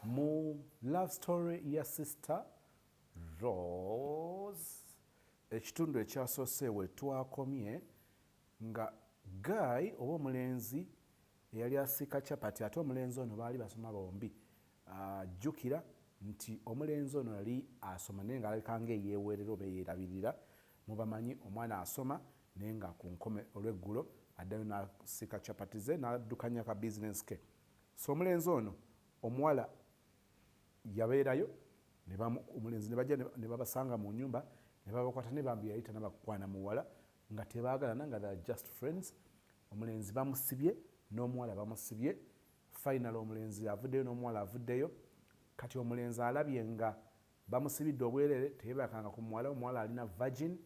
mu love story ya sister Rose ekitundu ekyasoose we twakomye nga Guy oba omulenzi eyali asiika capati ate omulenzi ono baali basoma bombi. Jjukira nti omulenzi ono yali asoma naye ng'alabika ng'eyeewerera oba yeerabirira. Mubamanyi omwana asoma naye nga ku nkome olw'eggulo addayo n'asiika capati ze n'addukanya ka bizinesi ke. So omulenzi ono omuwala yabeerayo omulenzi ne bajja ne babasanga mu nnyumba ne babakwata ne bambi yayita n'abakwana muwala nga tebaagalana nga they are just friends. Omulenzi bamusibye n'omuwala bamusibye. Final omulenzi avuddeyo n'omuwala avuddeyo. Kati omulenzi alabye nga bamusibidde obwereere teyeebakanga ku muwala. Omuwala alina virgin.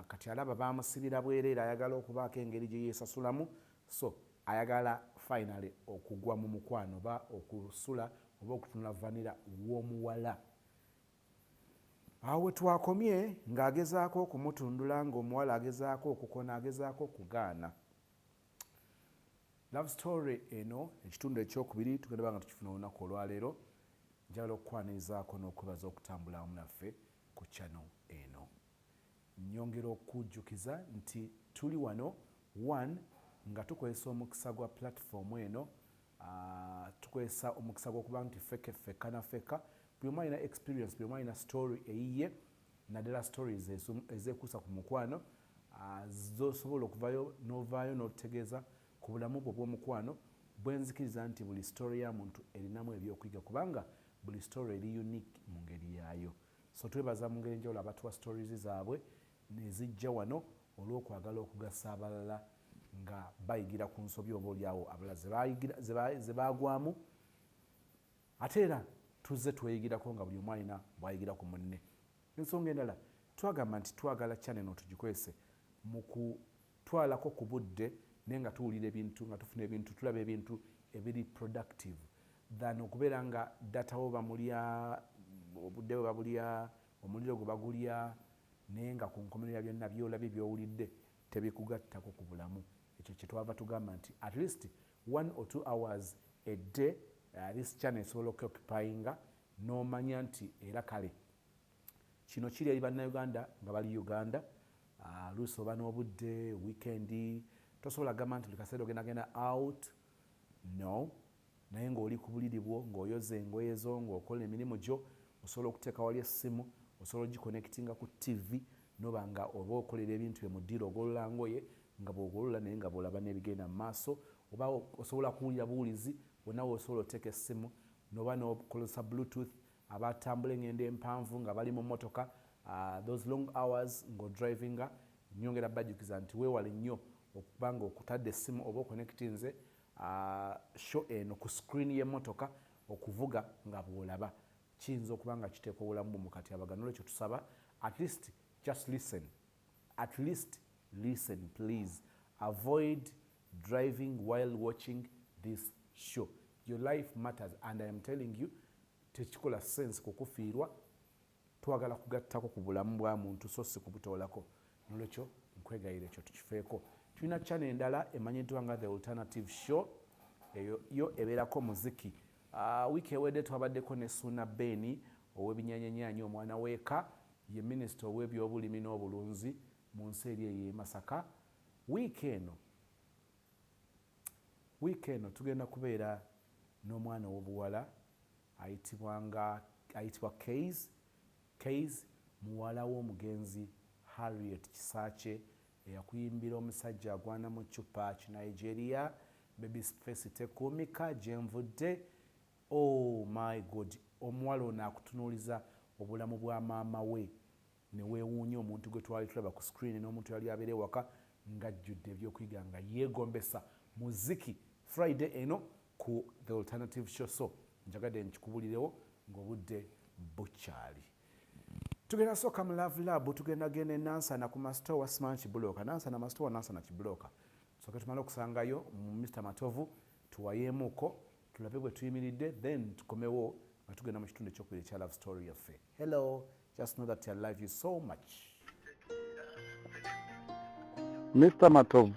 Kati alaba bamusibira bwereere ayagala okubaako engeri gye yeesasulamu. So ayagala finally okugwa mu mukwano oba okusula oba okutunula vanira w'omuwala. Awo we twakomye ng'agezaako okumutundula ng'omuwala agezaako okukona agezaako okugaana. Love story eno ekitundu ekyokubiri tugenda banga tukifuna olunaku olwaleero. Njagala okukwanirizaako n'okwebaza okutambula wamu naffe ku channel eno. Nyongera okujjukiza nti tuli wano one nga tukozesa omukisa gwa platform eno. Tukozesa omukisa gw'okuba nti ffeka na ffeka. Buli omu alina experience, buli omu alina story eyiye, naddala stories ezeekuusa ku mukwano zosobola okuvaayo n'ovaayo n'otegeeza ku bulamu bwo bw'omukwano. Bwe nzikiriza nti buli story ya muntu erinamu ebyokuyiga kubanga buli story eri unique mu ngeri yaayo. So twebaza mu ngeri enjawulo abatuwa stories zaabwe nezijja wano olw'okwagala okugasa abalala nga bayigira ku nsobi oba oliawo abalala ze baagwamu. Ate era tuzze tweyigirako nga buli omu alina bw'ayigira ku munne. Ensonga endala twagamba nti twagala channel eno tugikozese mu kutwalako ku budde naye nga tuwulira ebintu nga tufuna ebintu tulaba ebintu ebiri productive than okubeera nga data wo bamulya obudde bwe babulya omuliro gwe bagulya naye nga ku nkomerero ya byonna byolabye byowulidde tebikugattako ku bulamu. Ekyo kye twava tugamba nti at least 1 or 2 hours a day this channel esobola okuoccupyinga n'omanya nti era kale kino kiri eri bannayuganda nga bali Uganda. Luusi oba n'obudde weekendi tosobola gamba nti buli kaseera ogendagenda out no, naye ng'oli ku buliri bwo ng'oyoza engoye zo ng'okola emirimu gyo osobola okuteeka wali essimu osobola ogiconnectinga ku TV noba nga oba okolera ebintu bye mu ddiiro ogolola ngoye nga bw'ogolola naye nga bw'olaba n'ebigenda mu maaso oba osobola kuwulira buwulizi bwonna osobola oteeka essimu noba n'okozesa bluetooth abatambula engendo empanvu nga bali mu mmotoka those long hours ng'odrivinga. Nyongera bajjukiza nti weewale nnyo okuba nga okutadde essimu oba okonnekitinze show eno ku screen y'emmotoka okuvuga nga bw'olaba kiyinza okuba nga kiteeka obulamu bwo mu katyabagano. Olwekyo tusaba at least just listen. At least listen please. Avoid driving while watching this show. Your life matters and I am telling you tekikola sense kukufiirwa. Twagala kugattako ku bulamu bwa muntu so si kubutoolako. Nolwekyo nkwegayira ekyo tukifeeko. Tulina channel endala emanyiddwa nga The Alternative Show. Eyo yo ebeerako muziki. Wiiki ewedde twabaddeko ne Suna Beni ow'ebinyanyanyanyi omwana w'eka ye minisita ow'ebyobulimi n'obulunzi mu nsi eri eyo Masaka. Wiiki eno tugenda kubeera n'omwana ow'obuwala ayitibwa Keys muwala w'omugenzi Harriet Kisaache eyakuyimbira omusajja agwana mu cupa Kinigeria Babyface tekuumika gyenvudde. Oh my God, omuwala ono akutunuuliza obulamu bwa maama we ne weewuunya omuntu gwe twali tulaba ku screen n'omuntu yali abeera ewaka ng'ajjudde ebyokuyiga nga yeegombesa muziki Friday eno ku The Alternative Show. So njagadde nkikubulirewo ng'obudde bukyali. Tugenda soka mu Love Lab tugenda genda Nansana ku masitoo wa Smart Kibuloka. Nansana masitoo wa Nansana Kibuloka. Soka tumala okusangayo Mr. Matovu tuwayeemuko tulabe bwe tuyimiridde then tukomewo nga tugenda mu kitundu ekyokubiri ekya Love Story yaffe. Hello, just know that I love you so much. Mr. Matov.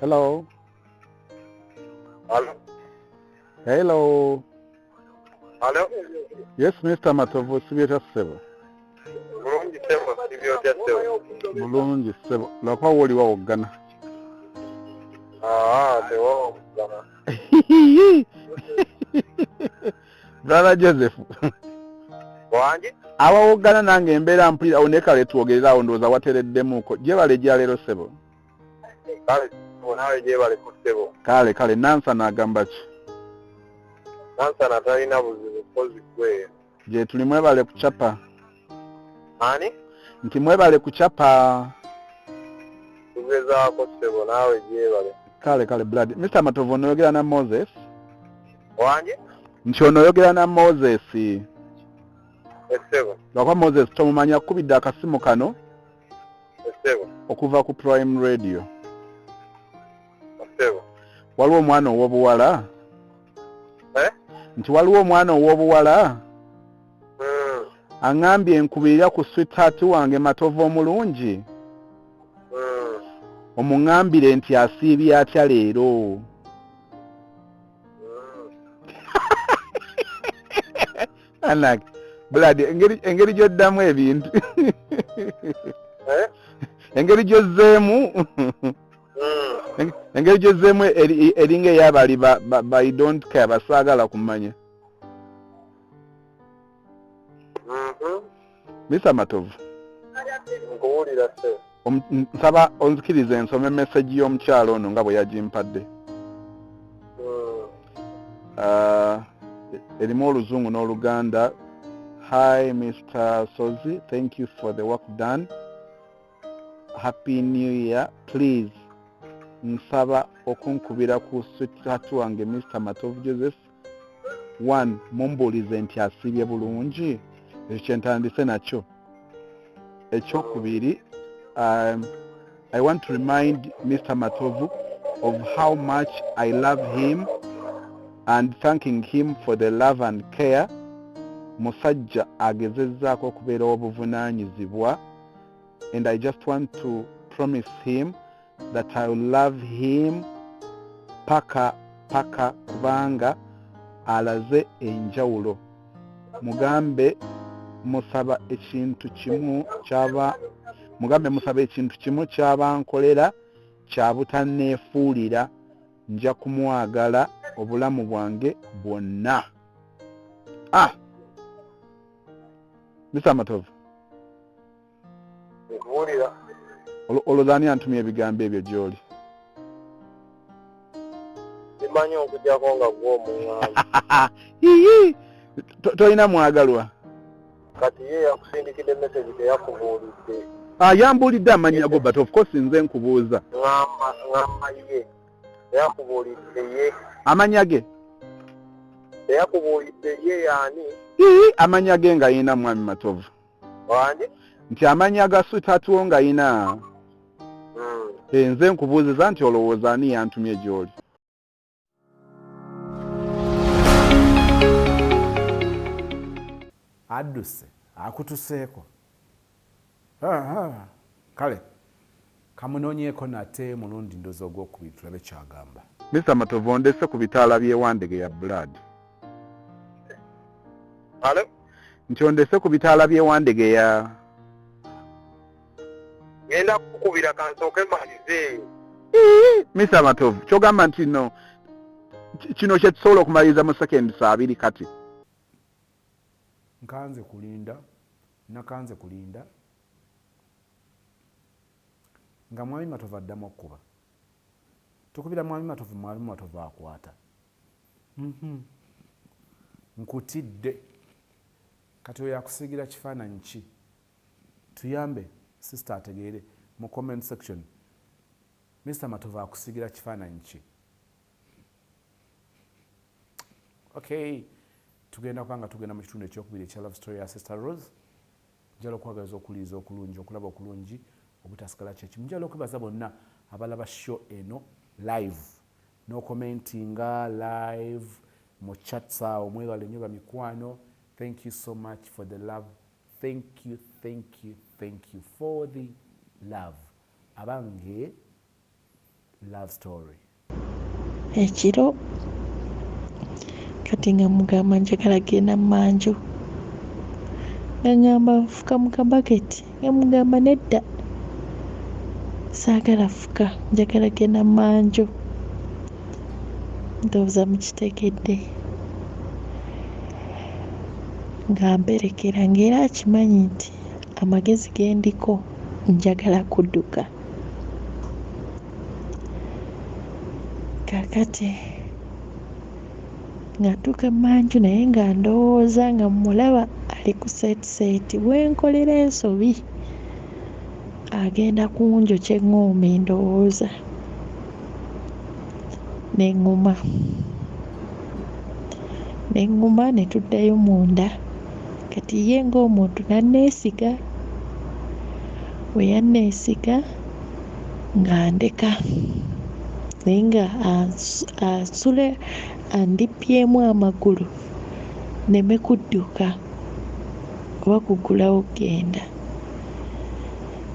Hello. Hello. Hello. Hello? Yes, Mr. Matovu, Sibeta Sebo. Mulungi Sebo, Sibyotya Sebo. Mulungi Sebo. Lwakwa woli wa ogana. Tewo ogana. Brother Joseph. Wangi? Abawogana nange embeera mpulira awo nekale twogerera awo ndowooza watereddemuuko. Gyebale gya leero Sebo. Kale, naawe gyebale ku Sebo. Kale Nansana agamba ki? Nansana talina buzibu kozi gwe. Gye tuli mwebale kucapa. Ani? Nti mwebale kucapa. Tugezaako Sebo, naawe gyebale. Kale blood. Mr. Matovu onoyogera na Moses? Wangi? Nti onoyogera na Moses. Sebo. Lwakwa Moses tomumanya kubidde akasimu kano Sebo. okuva ku Prime Radio. Sebo. Waliwo omwana ow'obuwala? Nti waliwo omwana ow'obuwala? Aŋŋambye nkubirira ku sweetheart wange Matovu omulungi. Omuŋŋambire nti asiibye atya leero. Anak, blood, engeri gy'oddamu ebintu. Engeri gy'ozzeemu. Engeri gy'ozzeemu eringa ey'abali ba don't care basaagala kumanya. Mr. Matovu. Nkuwulira Sebo. Nsaba onzikirize ensome message y'omukyalo ono nga bwe yagimpadde. Erimu oluzungu n'oluganda. Hi Mr. Sozi, thank you for the work done. Happy New Year. Please nsaba okunkubira ku sweetheart wange Mr. Matovu Joseph. 1. Mumbuulize nti asiibye bulungi. Ekyo kyentandise nakyo. Ekyokubiri, I want to remind Mr. Matovu of how much I love him and thanking him for the love and care. Musajja agezezzaako okubeera obuvunaanyizibwa, and I just want to promise him that I will love him paka kubanga alaze enjawulo. Mugambe musaba ekintu kimu ky'abankolera kya butanneefuulira. Nja kumwagala obulamu bwange bwonna. Mr. Matovu. Nkuwulira. Olowooza antumye ebigambo ebyo gy'oli? Simanyi okujjako nga gw'omuŋŋamba. Tolina mwagalwa? Kati ye yakusindikidde message teyakubuulidde. Yambuulidde amannya go, but of course nze nkubuuza. Ŋŋamba ye. Teyakubuulidde ye. Amannya ge? Teyakubuulidde ye yaani? Amannya ge nga yina mwami Matovu. Wangi? Nti amannya ga sweetheart wo nga yina. Nze nkubuuziza nti olowooza ani yantumye gy'oli? Adduse akutuseeko. Kale kamunoonyeeko nate mulundi ndozo ogwokubiri tulabe kyagamba. Mr. Matovu ondese ku bitaala by'Ewandege ya blood. Hello? Nti ondese ku bitaala by'Ewandege ya... Ngenda kukubira kansooke malize. Mr. Matovu, kyogamba nti no kino kye tusobola okumaliriza mu sekendi 2 kati. Nakanze kulinda nga mwami Matovu addamu okkuba. Tukubira mwami Matovu akwata. Nkutidde kati oyo akusigira kifaananyi ki? Tuyambe sister ategeere mu comment section. Mr. Matovu akusigira kifaananyi ki? Okay, tugenda mu kitundu ekyokubiri ekya love story ya Sister Rose. Njala okwagaliza okuliiza okulungi, okulaba okulungi, obutasigala kyekimu. Njala okwebaza bonna abalaba show eno live n'okomentinga live mu chats awo. Mwebale nnyo bamikwano. Thank you so much for the love. Thank you for the love. Abange love story. Ekiro kati nga mugamba njagala genda manju nga ngamba nfuka mu kabaketi nga mugamba nedda saagala fuka njagala genda manju ndowooza mukitegedde nga mberekera ng'era akimanyi nti amagezi gendiko njagala kudduka kakati nga ntuuka manju naye nga ndowooza nga mulaba ali ku seeti bwenkolera ensobi agenda kunjokya eŋŋombe ndowooza neŋŋuma ne tuddayo munda kati ye ng'omuntu nanneesiga we yanneesiga nga ndeka naye nga asule andippyemu amagulu neme kudduka oba kugulawo genda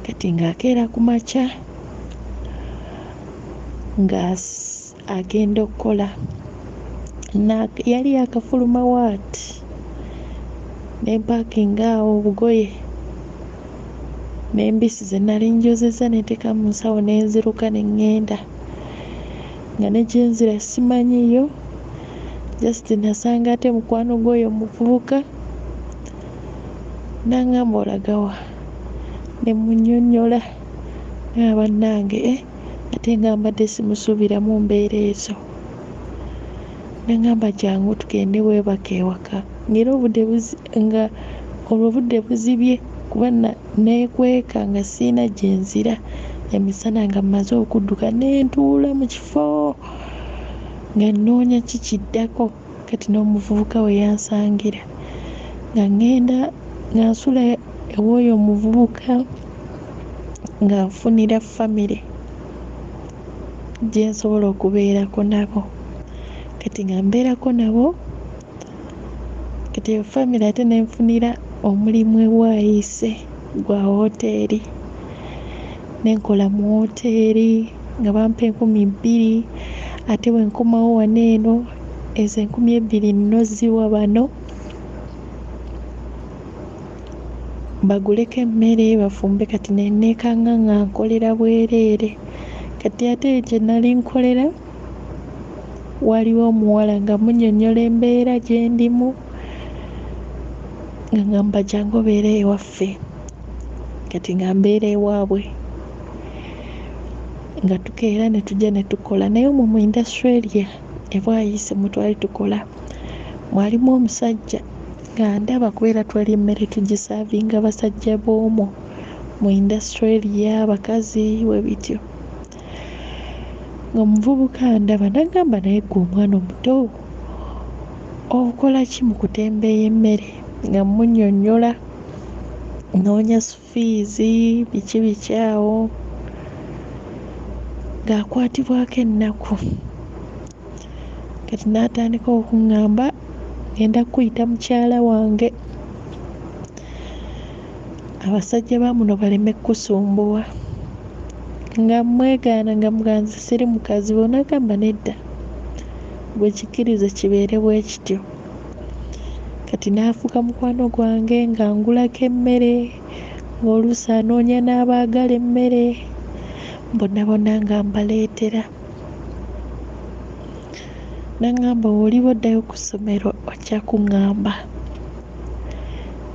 kati ng'akeera ku makya nga agenda okukola yali akafuluma waati nempakinga awo obugoye n'embisi ze nali njozeza neteeka mu nsawo nenziruka neŋŋenda nga ne gyenzira simanyiyo just nasanga ate mukwano gwoyo muvubuka nangamba olagawa nemunnyonnyola nga bannange ate nga mbadde simusuubiramu mbeera ezo nangamba jangu tugende weebaka ewaka ng'era obudde buzibye kuba neekweka nga siina gyenzira emisana nga mmaze okudduka nentuula mu kifo nga nnoonya kikiddako kati n'omuvubuka we yansangira nga ŋŋenda nga nsula ew'oyo omuvubuka nga nfunira famire gye nsobola okubeerako nabo kati nga mbeerako nabo kati eyo famire ate nenfunira omulimu ewaayise gwa woteeri nenkola mu woteeri nga bampa 2,000 ate bwenkomawo wano eno ezo 2,000 nno ziwa bano baguleko emmere bafumbe kati nenneekanga nga nkolera bwereere kati ate gye nali nkolera waliwo omuwala nga munnyonnyola embeera gye ndimu nga ngamba jangu obeera ewaffe kati nga mbeera ewaabwe nga tukeera ne tujja ne tukola naye omwo mu Australia ebwayise mwe twali tukola mwalimu omusajja nga ndaba kubeera twali emmere tugisaavinga basajja b'omwo mu Australia abakazi we bityo ng'omuvubuka ndaba nagamba naye gwe omwana omuto okola ki mu kutembeeya emmere nga munnyonnyola noonya sufiizi biki awo ng'akwatibwako ennaku kati n'atandika okuŋŋamba ngenda kuyita mukyala wange abasajja ba muno baleme kusumbuwa nga mwegaana nga muganzi siri mukazi we nagamba nedda bwe kikkirize kibeere bwe kityo kati n'afuuka mukwano gwange nga ngulako emmere ng'oluusi anoonya n'abaagala emmere bonna nga mbaleetera nangamba w'oliba oddayo ku ssomero ojja kuŋŋamba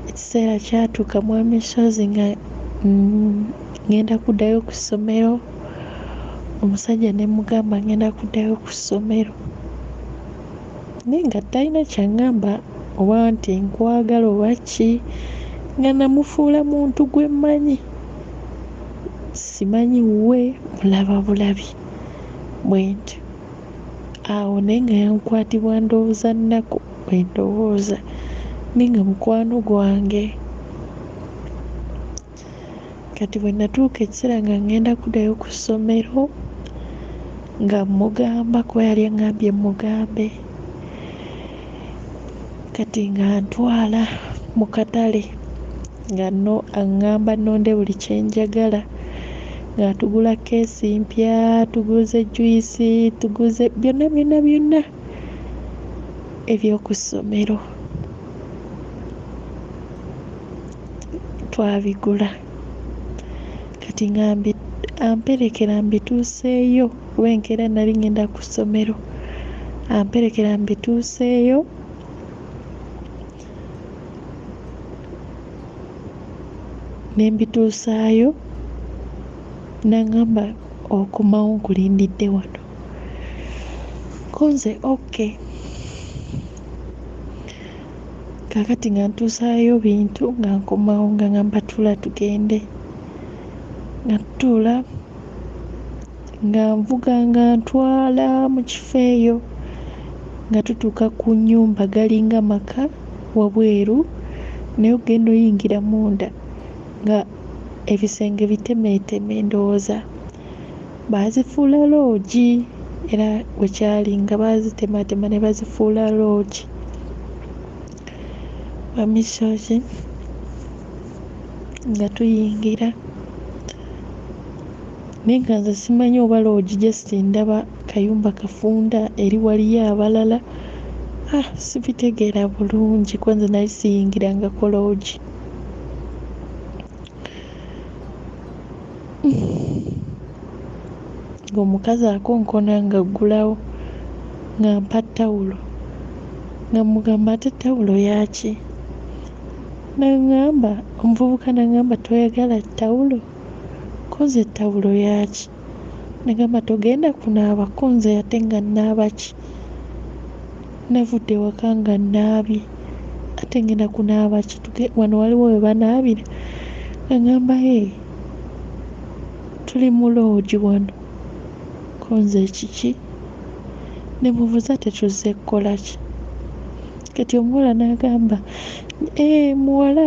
ekiseera kyatuuka mwami Sozi nga ngenda kuddayo ku ssomero omusajja ne mugamba ngenda kuddayo ku ssomero naye nga talina kyaŋŋamba oba nti nkwagala oba ki nga namufuula muntu gwe mmanyi simanyi wuwe mulaba bulabi bwentyo awo naye nga yankwatibwa ndowooza nnaku bwendowooza naye nga mukwano gwange kati bwe natuuka ekiseera nga ngenda kuddayo ku ssomero nga mugamba kuba yali aŋŋambye mugambe kati nga ntwala mu katale nga aŋŋamba nnonde buli kye njagala nga tugula keesi mpya tuguze juyisi tuguze byonna eby'oku ssomero twabigula kati amperekera mbituuseeyo kuba enkeera nali ngenda ku ssomero amperekera mbituuseeyo ne mbituusaayo n'aŋŋamba okomawo nkulindidde wano konze okay kakati nga ntuusaayo bintu nga nkomawo nga ŋŋamba tuula tugende nga tutuula nga nvuga nga ntwala mu kifo eyo nga tutuuka ku nnyumba galinga maka wabweru naye ogenda oyingira munda nga ebisenge bitemeeteme ndowooza baazifuula loogi era wekyali nga baazitematema ne bazifuula loogi bamisozi nga tuyingira naye nga nze simanyi oba loogi gye ndaba kayumba kafunda eri waliyo abalala sibitegeera bulungi kuba nze nali siyingirangako loogi ng'omukazi akonkona nga aggulawo nga mpa ttawulo nga mugamba ate ttawulo yaki naŋŋamba omuvubuka naŋŋamba toyagala ttawulo konze ttawulo yaki nagamba togenda kunaaba konze ate nga nnaaba ki navudde waka nga nnaabye ate ngenda kunaaba ki wano waliwo we banaabira naŋŋamba tuli mu loogi wano konze kiki ne mubuuza tetuzze kukola ki kati omuwala n'agamba muwala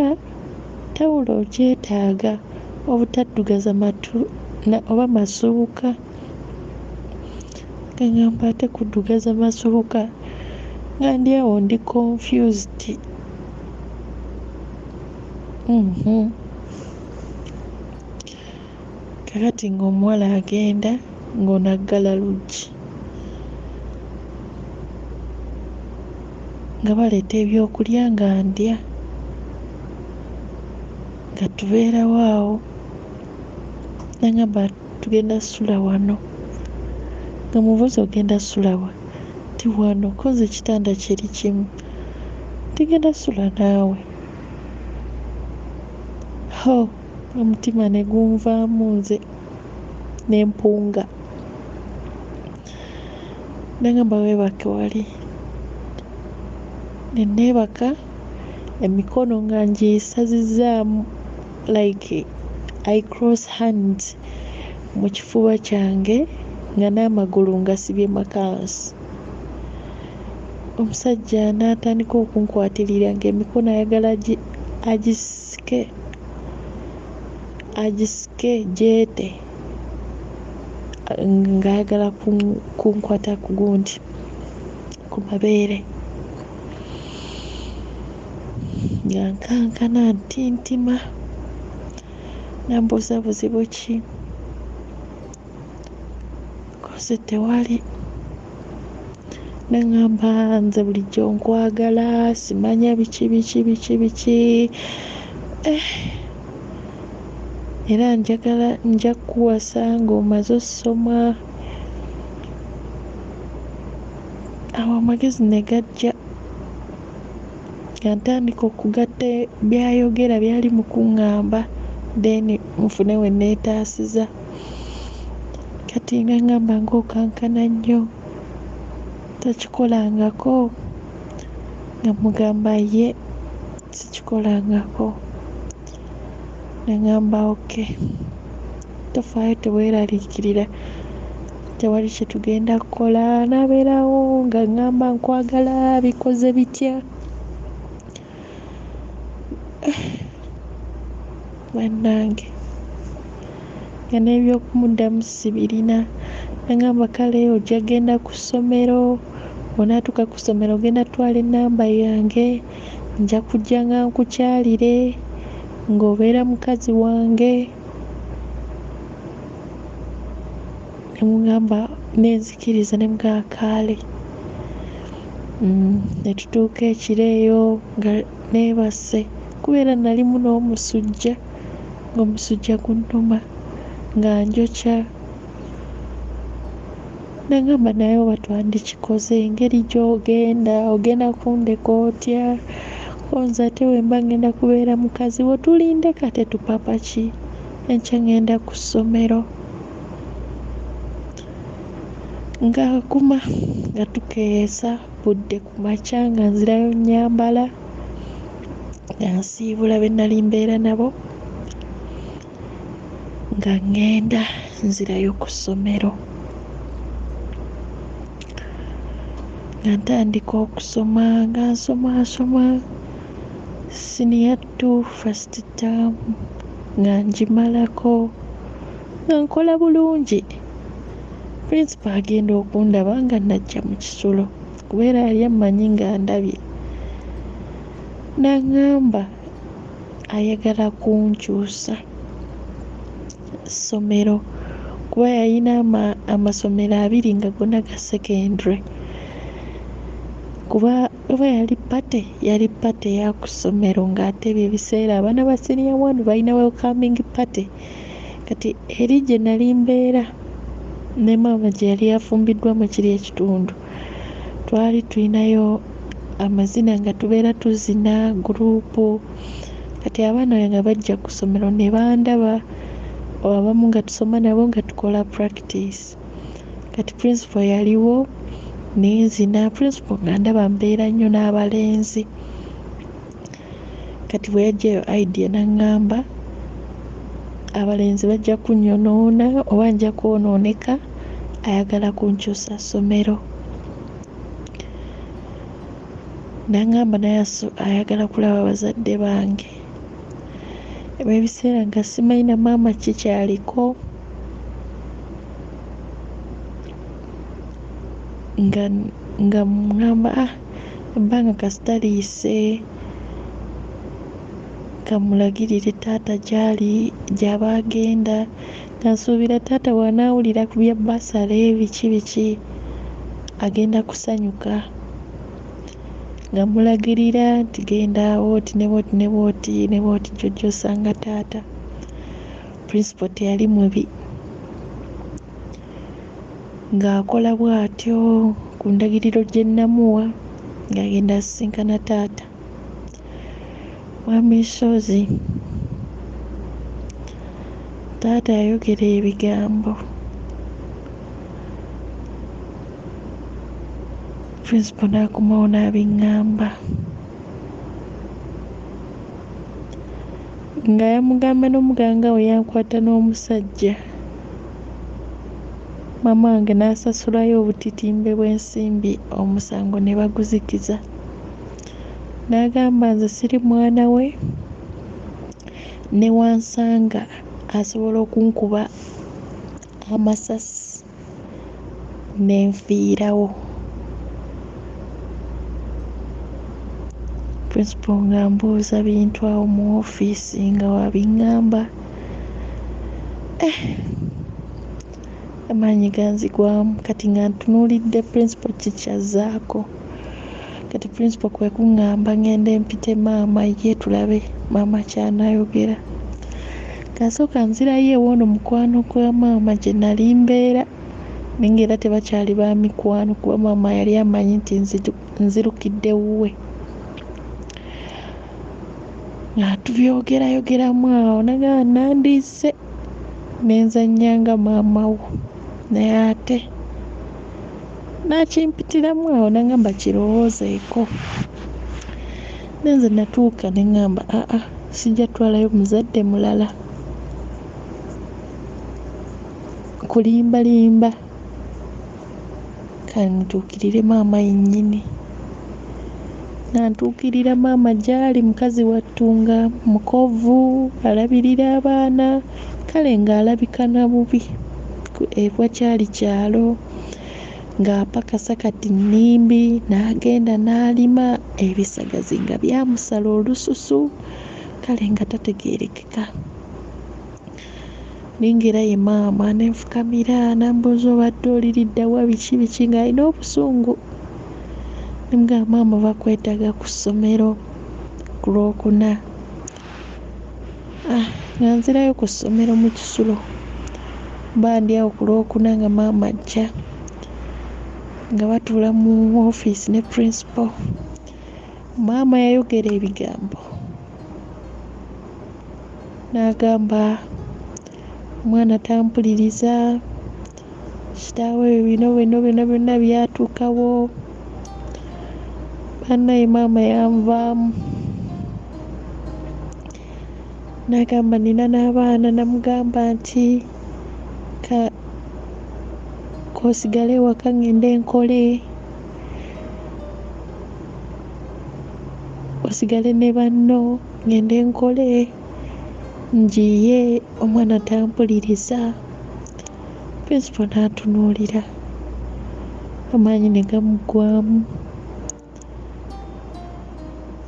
ttawulo ogyetaaga obutaddugaza matu oba masuuka gaŋŋamba ate kuddugaza masuuka nga ndi awo ndi confused kakati ng'omuwala agenda ng'onaggala luggi nga baleeta ebyokulya nga ndya nga tubeerawo awo naŋŋamba tugenda ssula wano nga mubuuza ogenda ssulawa ti wano koze ekitanda kiri kimu tigenda ssula naawe omutima ne gunvaamu nze n'empunga naŋŋamba weebake wali ne neebaka emikono nga ngisazizzaamu like I cross hands mu kifuba kyange nga n'amagulu ngasibye makansi omusajja n'atandika okunkwatirira ng'emikono ayagala agisike gyete ng'ayagala kunkwata ku gundi ku mabeere nga nkankana ntintima nambuuza buzibu ki koze tewali naŋŋamba nze bulijjo nkwagala simanya biki era nja kukuwasa ng'omaze ossoma awo amagezi ne gajja nga ntandika okugatta byayogera byali mu kuŋŋamba then nfune we neetaasiza kati nga ŋŋamba ng'okankana nnyo tokikolangako nga mugamba ye sikikolangako naŋŋamba okay tofaayo teweeraliikirira tewali kye tugenda kukola n'abeerawo nga ŋŋamba nkwagala bikoze bitya bannange nga n'ebyokumuddamu sibirina naŋŋamba kale ojja genda ku ssomero onaatuuka ku ssomero ogenda twala ennamba yange nja kujja nga nkukyalire ng'obeera mukazi wange nemugamba nenzikiriza nemugamba kaale ne tutuuka ekiro eyo nga neebase kubeera nalimu n'omusujja ng'omusujja gunnuma nga njokya nagamba naye oba twandikikoze engeri ogenda kundeka otya konza ate wemba ngenda kubeera mukazi wo tulinde kate tupapa ki enkya ngenda ku ssomero nga kuma nga tukeesa budde ku makya nga nzirayo nyambala nga nsiibula be nali mbeera nabo nga ngenda nzirayo ku ssomero nga ntandika okusoma nga nsoma senior 2 first term nga ngimalako nga nkola bulungi. Principal agenda okundaba nga najja mu kisulo kubeera yali amanyi nga ndabye n'aŋŋamba ayagala kunkyusa ssomero kuba yalina amasomero 2 nga gonna ga secondary kuba oba yali pate ya ku ssomero ng'ate ebyo ebiseera abaana ba senior 1 balina welcoming party kati eri gye nali mbeera ne maama gye yali afumbiddwa mu kiri ekitundu twali tulinayo amazina nga tubeera tuzina gurupu kati abaana nga bajja ku ssomero ne bandaba abamu nga tusoma nabo nga tukola practice kati principal yaliwo nenzina principal nga ndaba mbeera nnyo n'abalenzi kati bwe yajjayo idea n'aŋŋamba abalenzi bajja kunnyonoona oba nja kwonooneka ayagala kunkyusa ssomero n'aŋŋamba naye ayagala kulaba bazadde bange ebyo ebiseera nga simanyi na maama kikyaliko nga mugamba ebbanga kasitaliise kamulagirire taata gy'aba agenda nga nsuubira taata bw'anaawulira ku bya basale biki agenda kusanyuka nga mulagirira nti genda wooti ne booti ne booti ne booti jjojja osanga taata. Principal teyali mubi ng'akola bw'atyo ku ndagiriro gye namuwa ng'agenda asisinkana taata. Mwami Sozi taata yayogera ebigambo Principal n'akomawo n'abiŋŋamba nga yamugamba n'omuganga we yankwata n'omusajja maama wange n'asasulayo obutitimbe bw'ensimbi omusango ne baguzikiza n'agamba nze siri mwana we ne wansanga asobola okunkuba amasasi n'enfiirawo. Principal nga mbuuza bintu awo mu ofiisi nga wabiŋŋamba amaanyi ganzigwamu kati nga ntunuulidde principal kikyazzaako kati principal kwe kuŋŋamba ngende mpite maama ye tulabe maama kyanaayogera kasooka nzirayo ewoono mukwano gwa maama gye nali mbeera naye ng'era tebakyali ba mikwano kuba maama yali amanyi nti nzirukidde wuwe nga tubyogerayogeramu awo nagaa nandiise nenzannyanga maama wo naye ate nakimpitiramu awo nagamba kirowoozeeko nenze natuuka neŋŋamba sijja twalayo muzadde mulala kulimbalimba kantuukirire maama yennyini nantuukirira maama gy'ali mukazi wattunga mukovu alabirira abaana kale ng'alabika na bubi wakyali kyalo ng'apakasa kati nnimbi n'agenda n'alima ebisagazi nga byamusala olususu kale nga tategeerekeka ningera ye maama nenfukamira nambuuza obadde oliriddawa biki ng'alina obusungu Nga maama bakwetaga ku ssomero ku Lwokuna. Nga nzirayo ku ssomero mu Kisulo. Bandi awo ku Lwokuna nga maama ajja. Nga batuula mu woofiisi ne principal. Maama yayogera ebigambo. N'agamba omwana tampuliriza, kitaawe bino byonna byatuukawo. Bannaye maama yanvaamu. N'agamba nina n'abaana, namugamba nti kosigale ewaka ngende nkole, osigale ne banno ngende nkole, njiye omwana tampuliriza. Principal n'atunuulira, amaanyi ne gamuggwaamu.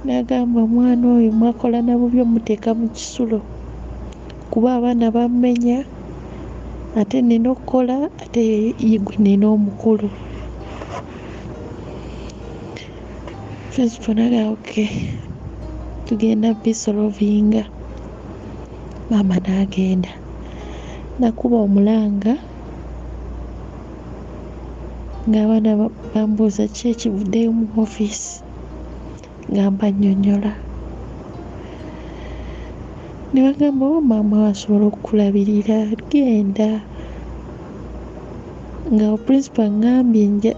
N'agamba omwana oyo mwakola na bubi omuteeka mu Kisulo, kuba abaana bammenya, ate nina okukola, ate yigwe nina omukulu. Principal n'agamba okay, tugenda bisolovinga. Maama n'agenda. Nakuba omulanga ng'abaana bambuuza ki ekivuddeyo mu woofiisi, nga mbannyonnyola. Ne bagamba oba maama asobola okukulabirira, genda. Nga principal ngambye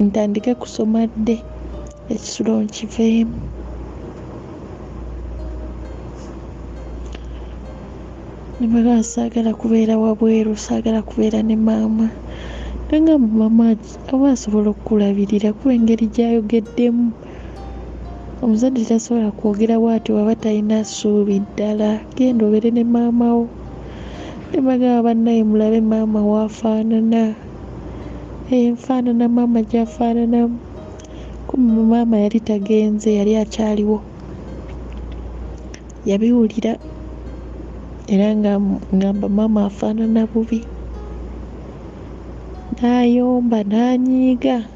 ntandike kusoma dde, Ekisulo nkiveemu. Ne bagamba saagala kubeera wabweru, saagala kubeera ne maama. Nagamba maama oba asobola okukulabirira kuba engeri gy'ayogeddemu. Omuzadde tasobola kwogera bw'ati waba talina ssuubi ddala. Genda obeere ne maama wo. Ne bagamba bannaye mulabe maama w'afaanana. Nfaanana maama gy'afaananamu. Kumbe maama yali tagenze, yali akyaliwo. Yabiwulira era ngamba maama afaanana bubi. N'ayomba n'anyiiga.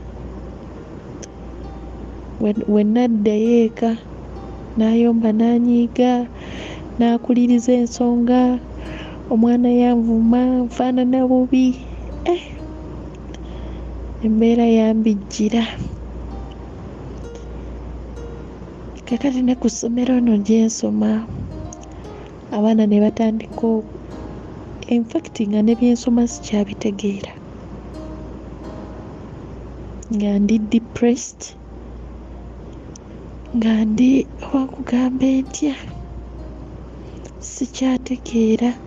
We naddayo eka n'ayomba n'anyiiga, n'akuliriza ensonga. Omwana yanvuma, nfaanana bubi. Embeera yambijjira. Kakati ne ku ssomero nno gye nsoma, abaana ne batandika in fact nga ne byensoma sikyabitegeera. Nga ndi depressed, nga ndi oba nkugambe ntya, sikyategeera.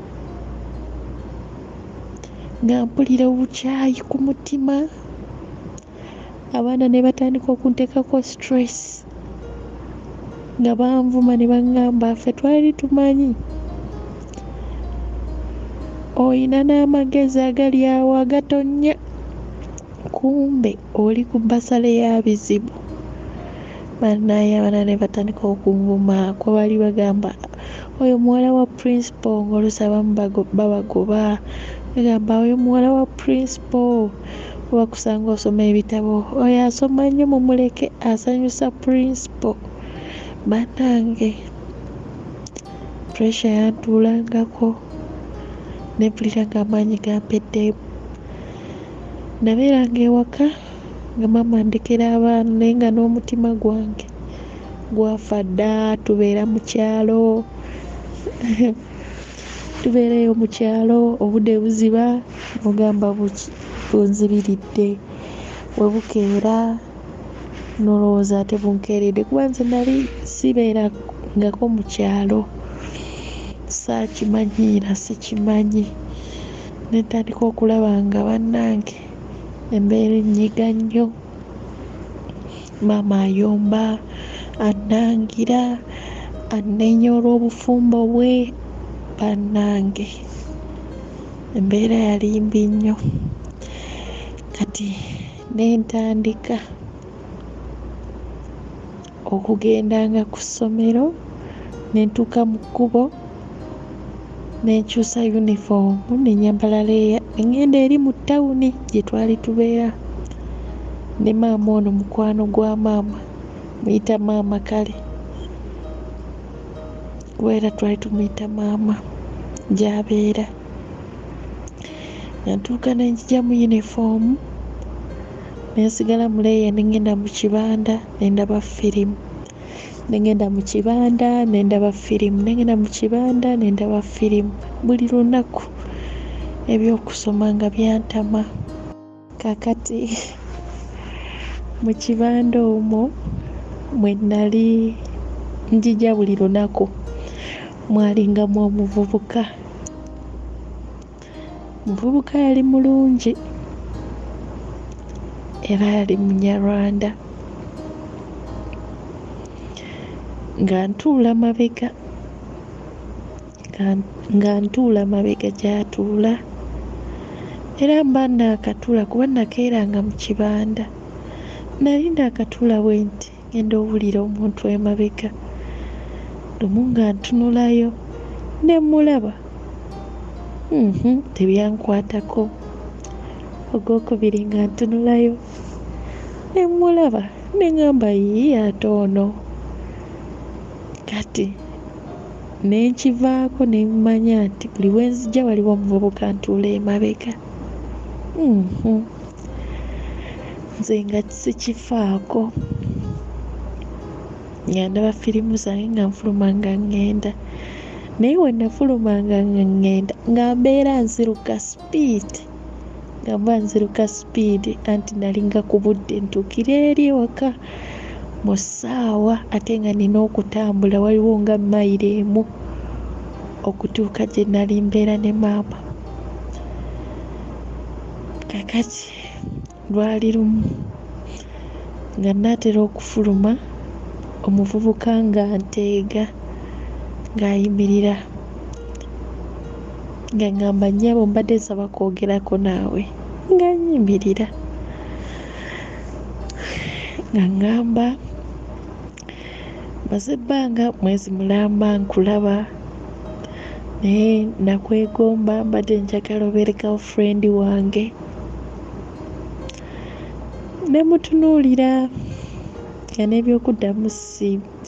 Nga mpulira obukyayi ku mutima. Abaana ne batandika okunteekako stress. Nga banvuma ne baŋŋamba ffe twali tumanyi oyina n'amagezi agali awo agatonnya, kumbe oli ku basale ya bizibu. Bannaye abaana ne batandika okunvuma, kwe bali bagamba oyo muwala wa principal, ng'oluusi abamu babagoba. Bagamba oyo muwala wa principal, bakusanga osoma ebitabo, oyo asoma nnyo mumuleke, asanyusa principal. Bannange pressure yantuulangako, ne mpulira ng'amaanyi gampeddeyo. Nabeeranga ewaka nga maama andekera abaana, naye nga n'omutima gwange gwafa dda. Tubeera mu kyalo, tubeerayo mu kyalo, obudde buziba, mugamba bunzibiridde. We bukeera nolowooza ate bunkeeredde, kuba nze nali sibeerangako mu kyalo, saakimanyiira, sikimanyi. Ne ntandika okulaba nga bannange embeera ennyiga nnyo. Maama ayomba, annangira, annenya olw'obufumbo bwe. Bannange embeera yali mbi nnyo. Kati ne ntandika okugendanga ku ssomero, ne ntuuka mu kkubo, ne nkyusa yunifoomu, ne nyambala leeya, ne ngenda eri mu ttawuni gye twali tubeera. ne maama ono mukwano gwa maama muyita maama kale kubeera twali tumuyita maama gy'abeera. Natuuka ne njija mu yunifoomu ne nsigala mu leeya ne ngenda mu kibanda ne ndaba firimu. Ne ngenda mu kibanda ne ndaba firimu, ne ngenda mu kibanda ne ndaba firimu. Buli lunaku eby'okusoma nga byantama. Kaakati mu kibanda omwo mwe nnali njija buli lunaku mwalingamu omuvubuka. Omuvubuka yali mulungi era yali Munyarwanda. Nga ntuula mabega gy'atuula era mba naakatuula kuba nakeeranga mu kibanda. Nali naakatuula bwe nti ngenda owulira omuntu emabega. Lumu nga ntunulayo ne mulaba. Tebyankwatako. Ogwokubiri nga ntunulayo ne mulaba ne ngamba yii ate ono. Kati ne nkivaako ne mmanya nti buli we nzija waliwo omuvubuka ntuula emabega. Nze nga sikifaako nga ndaba firimu zange nga nfuluma nga ngenda. Naye we nafulumanga nga ngenda nga mbeera nziruka sipiidi. Nga mba nziruka sipiidi anti nalinga ku budde ntuukire eri ewaka mu ssaawa ate nga nina okutambula waliwo nga mayiro emu okutuuka gye nali mbeera ne maama. Kakati lwali lumu nga naatera okufuluma omuvubuka nga nteega ng'ayimirira nga ngamba nnyabo mbadde nsaba kwogerako naawe nga nnyimirira nga ngamba maze ebbanga mwezi mulamba nkulaba naye nakwegomba mbadde njagala obeere girlfriend wange. Ne mutunuulira nga n'ebyokuddamu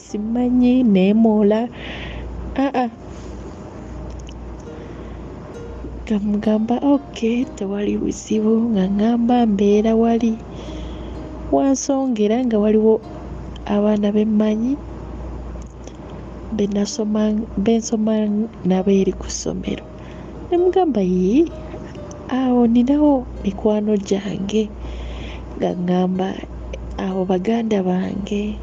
simanyi neemoola nga mugamba okay tewali buzibu nga ngamba mbeera wali wansongera nga waliwo abaana bemmanyi bensoma nabo eri ku ssomero. Ne mugamba yii awo ninawo mikwano gyange nga ngamba abo baganda bange.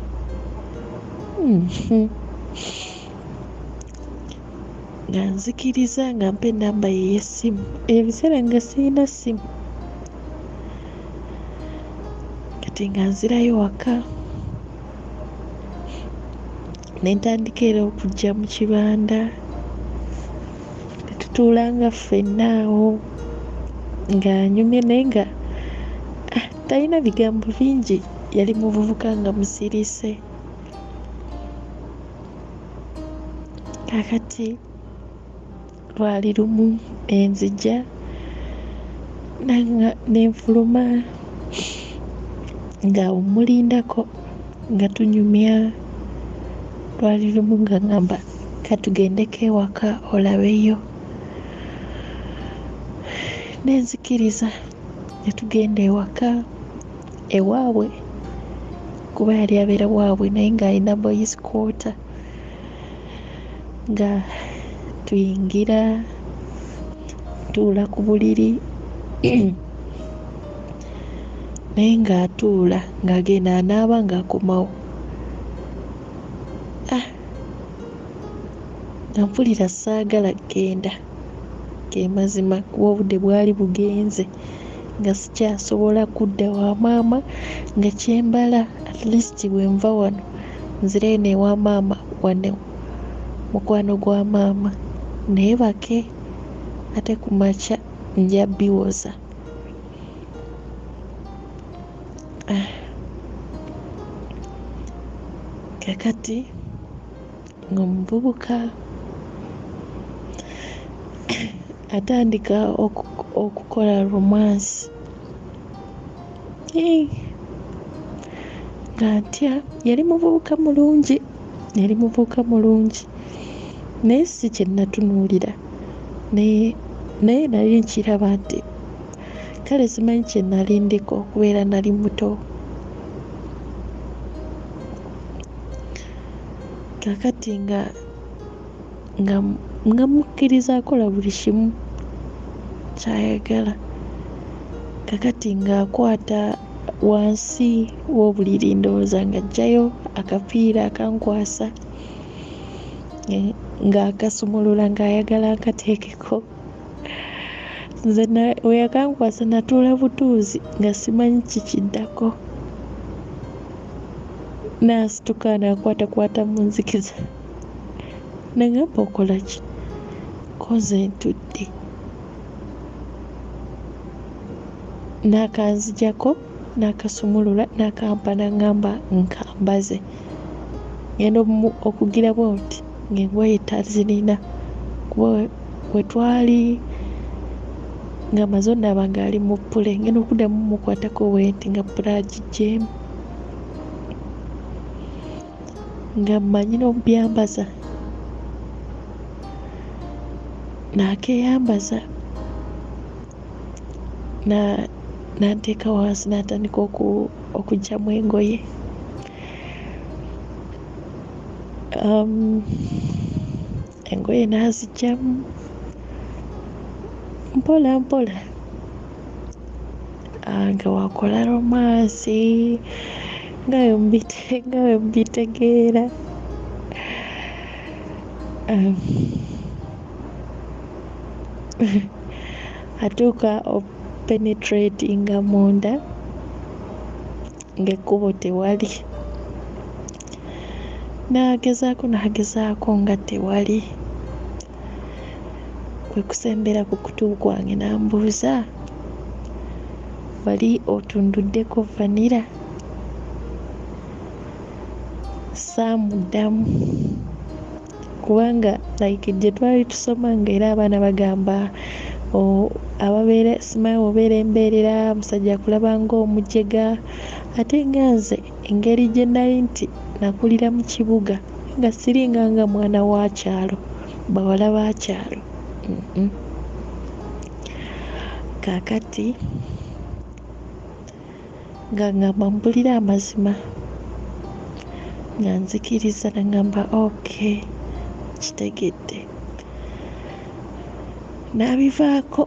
Nga nzikiriza nga mpa ennamba ye y'essimu. Ebiseera nga sirina ssimu. Kati nga nzirayo waka ne ntandika era okujja mu kibanda ne tutuulanga ffenna awo ng'anyumye naye nga talina bigambo bingi, yali muvubuka nga musirise. Kaakati lwali lumu enzija nenfuluma nga omulindako nga tunyumya. Lwali lumu nga ngamba katugendeko ewaka olabeyo. Nenzikiriza ne tugenda ewaka ewaabwe kuba yali abeera waabwe naye ng'alina boys quarter. Nga tuyingira tuula ku buliri naye ng'atuula ng'agenda anaaba ng'akomawo. Nga mpulira saagala kgenda ke mazima kuba obudde bwali bugenze nga sikyasobola kudda wa maama nga kyembala at least bwe nva wano nzireyo n'ewa maama wane mukwano gwa maama neebake ate ku makya nja biwoza. Kakati ng'omuvubuka atandika okukola romance. nga ntya. Yali muvubuka mulungi, naye si kye natunuulira, naye nali nkiraba nti kale simanyi kye nali ndiko okubeera nali muto. Kakati nga mukkiriza akola buli kimu ky'ayagala. Kakati ng'akwata wansi w'obuliri ndowooza ng'aggyayo akapiira akankwasa, ng'akasumulula ng'ayagala nkateekeko. Nze we yakankwasa natuula butuuzi nga simanyi kikiddako. N'asituka n'akwatakwata mu nzikiza. N'aŋŋamba okola ki? Ko nze ntudde. N'akanzijjako n'akasumulula n'akampa n'aŋŋamba nkambaze. Ngenda okugira bw'oti ng'engoye tazirina. Kuba we twali ng'amaze ondaba ng'ali mu ppule, ngenda okuddamu mukwatako bwenti nga ppule agiggyeemu. Nga mmanyi n'obyambaza. N'akeeyambaza. N'anteeka wansi n'atandika okuggyamu engoye. Engoye n'aziggyamu mpola mpola. Nga wakola romansi nga bwe mbitegeera. Atuuka penetratinga munda ng'ekkubo tewali. N'agezaako nga tewali. Kwe kusembera ku kutu kwange n'ambuuza, wali otunduddeko vanilla? Saamuddamu kubanga gye twali tusoma ng'era abaana bagamba simanyi obeera embeerera musajja akulaba ng'omujega, ate nga nze engeri gye nali nti nakulira mu kibuga nga siringanga mwana wa kyalo, bawala ba kyalo. Kaakati nga mpulira amazima nga nzikiriza n'aŋŋamba okay, kitegedde. N'abivaako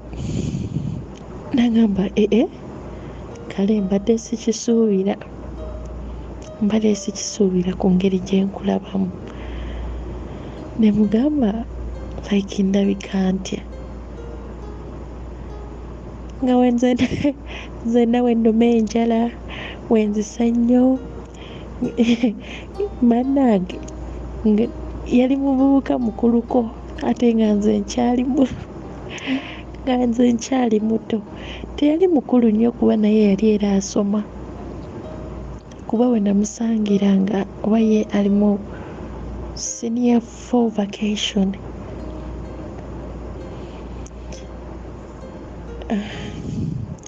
n'aŋŋamba kale mbadde sikisuubira ku ngeri gye nkulabamu. Ne mugamba like ndabika ntya, nga nzenna wenduma enjala, wenzisa nnyo. Bannange yali muvubuka mukuluko ate nga nze nkyali muto. Teyali mukulu nnyo kuba naye yali era asoma, kuba we namusangira nga oba ye ali mu senior 4 vacation.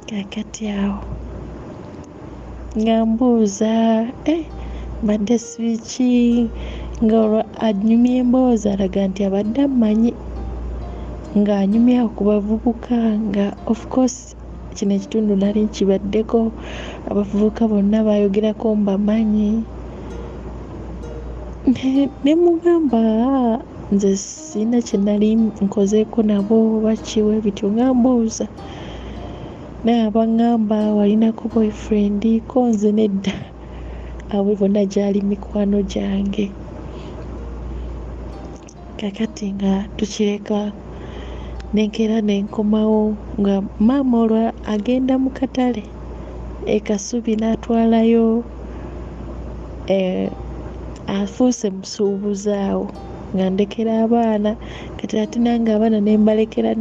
Kaakati awo nga mbuuza mbadde sibiki, nga olwo anyumya emboozi alaga nti abadde ammanyi, ng'anyumya ku bavubuka nga of course kino ekitundu nali nkibaddeko, abavubuka bonna bayogerako mbamanyi. Ne mugamba nze sirina kye nali nkozeeko nabo bakiwe bityo, nga mbuuza. Naye abaŋŋamba walinako boyfriend, ko nze nedda, abo bonna gyali mikwano gyange. Kakati nga tukireka nenkeera nenkomawo nga maama olwo agenda mu katale Kasubi n'atwalayo afuuse musuubuzi awo nga ndekera abaana, kati ate nange abaana nembalekera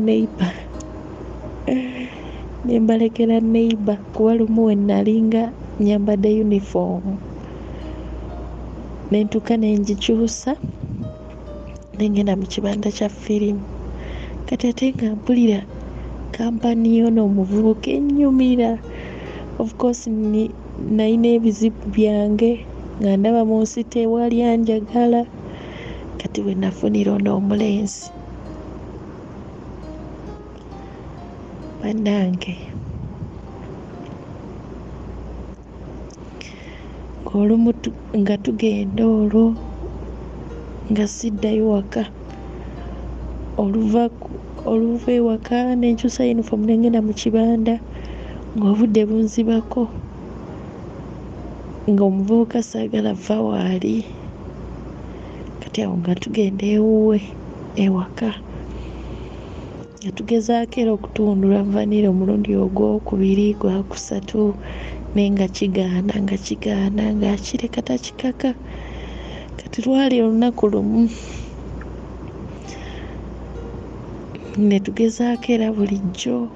neighbor kuba lumu we nalinga nyambadde uniform nentuuka nengikyusa nengenda mu kibanda kya firimu. Kati ate nga mpulira kampani y'ono omuvubuka ennyumira. Of course nalina ebizibu byange nga ndaba mu nsi tewali anjagala. Kati bwe nafunira ono omulenzi, bannange, olumu nga tugenda olwo nga siddayo waka, oluva ewaka nenkyusa yunifoomu nengenda mu kibanda ng'obudde bunzibako, nga omuvubuka saagala vva waali. Kati awo nga tugenda ewuwe ewaka, nga tugezaako era okutundula vanira omulundi ogwokubiri gwakusatu naye nga kigaana ng'akireka takikaka. Kati lwali olunaku lumu ne tugezaako era bulijjo,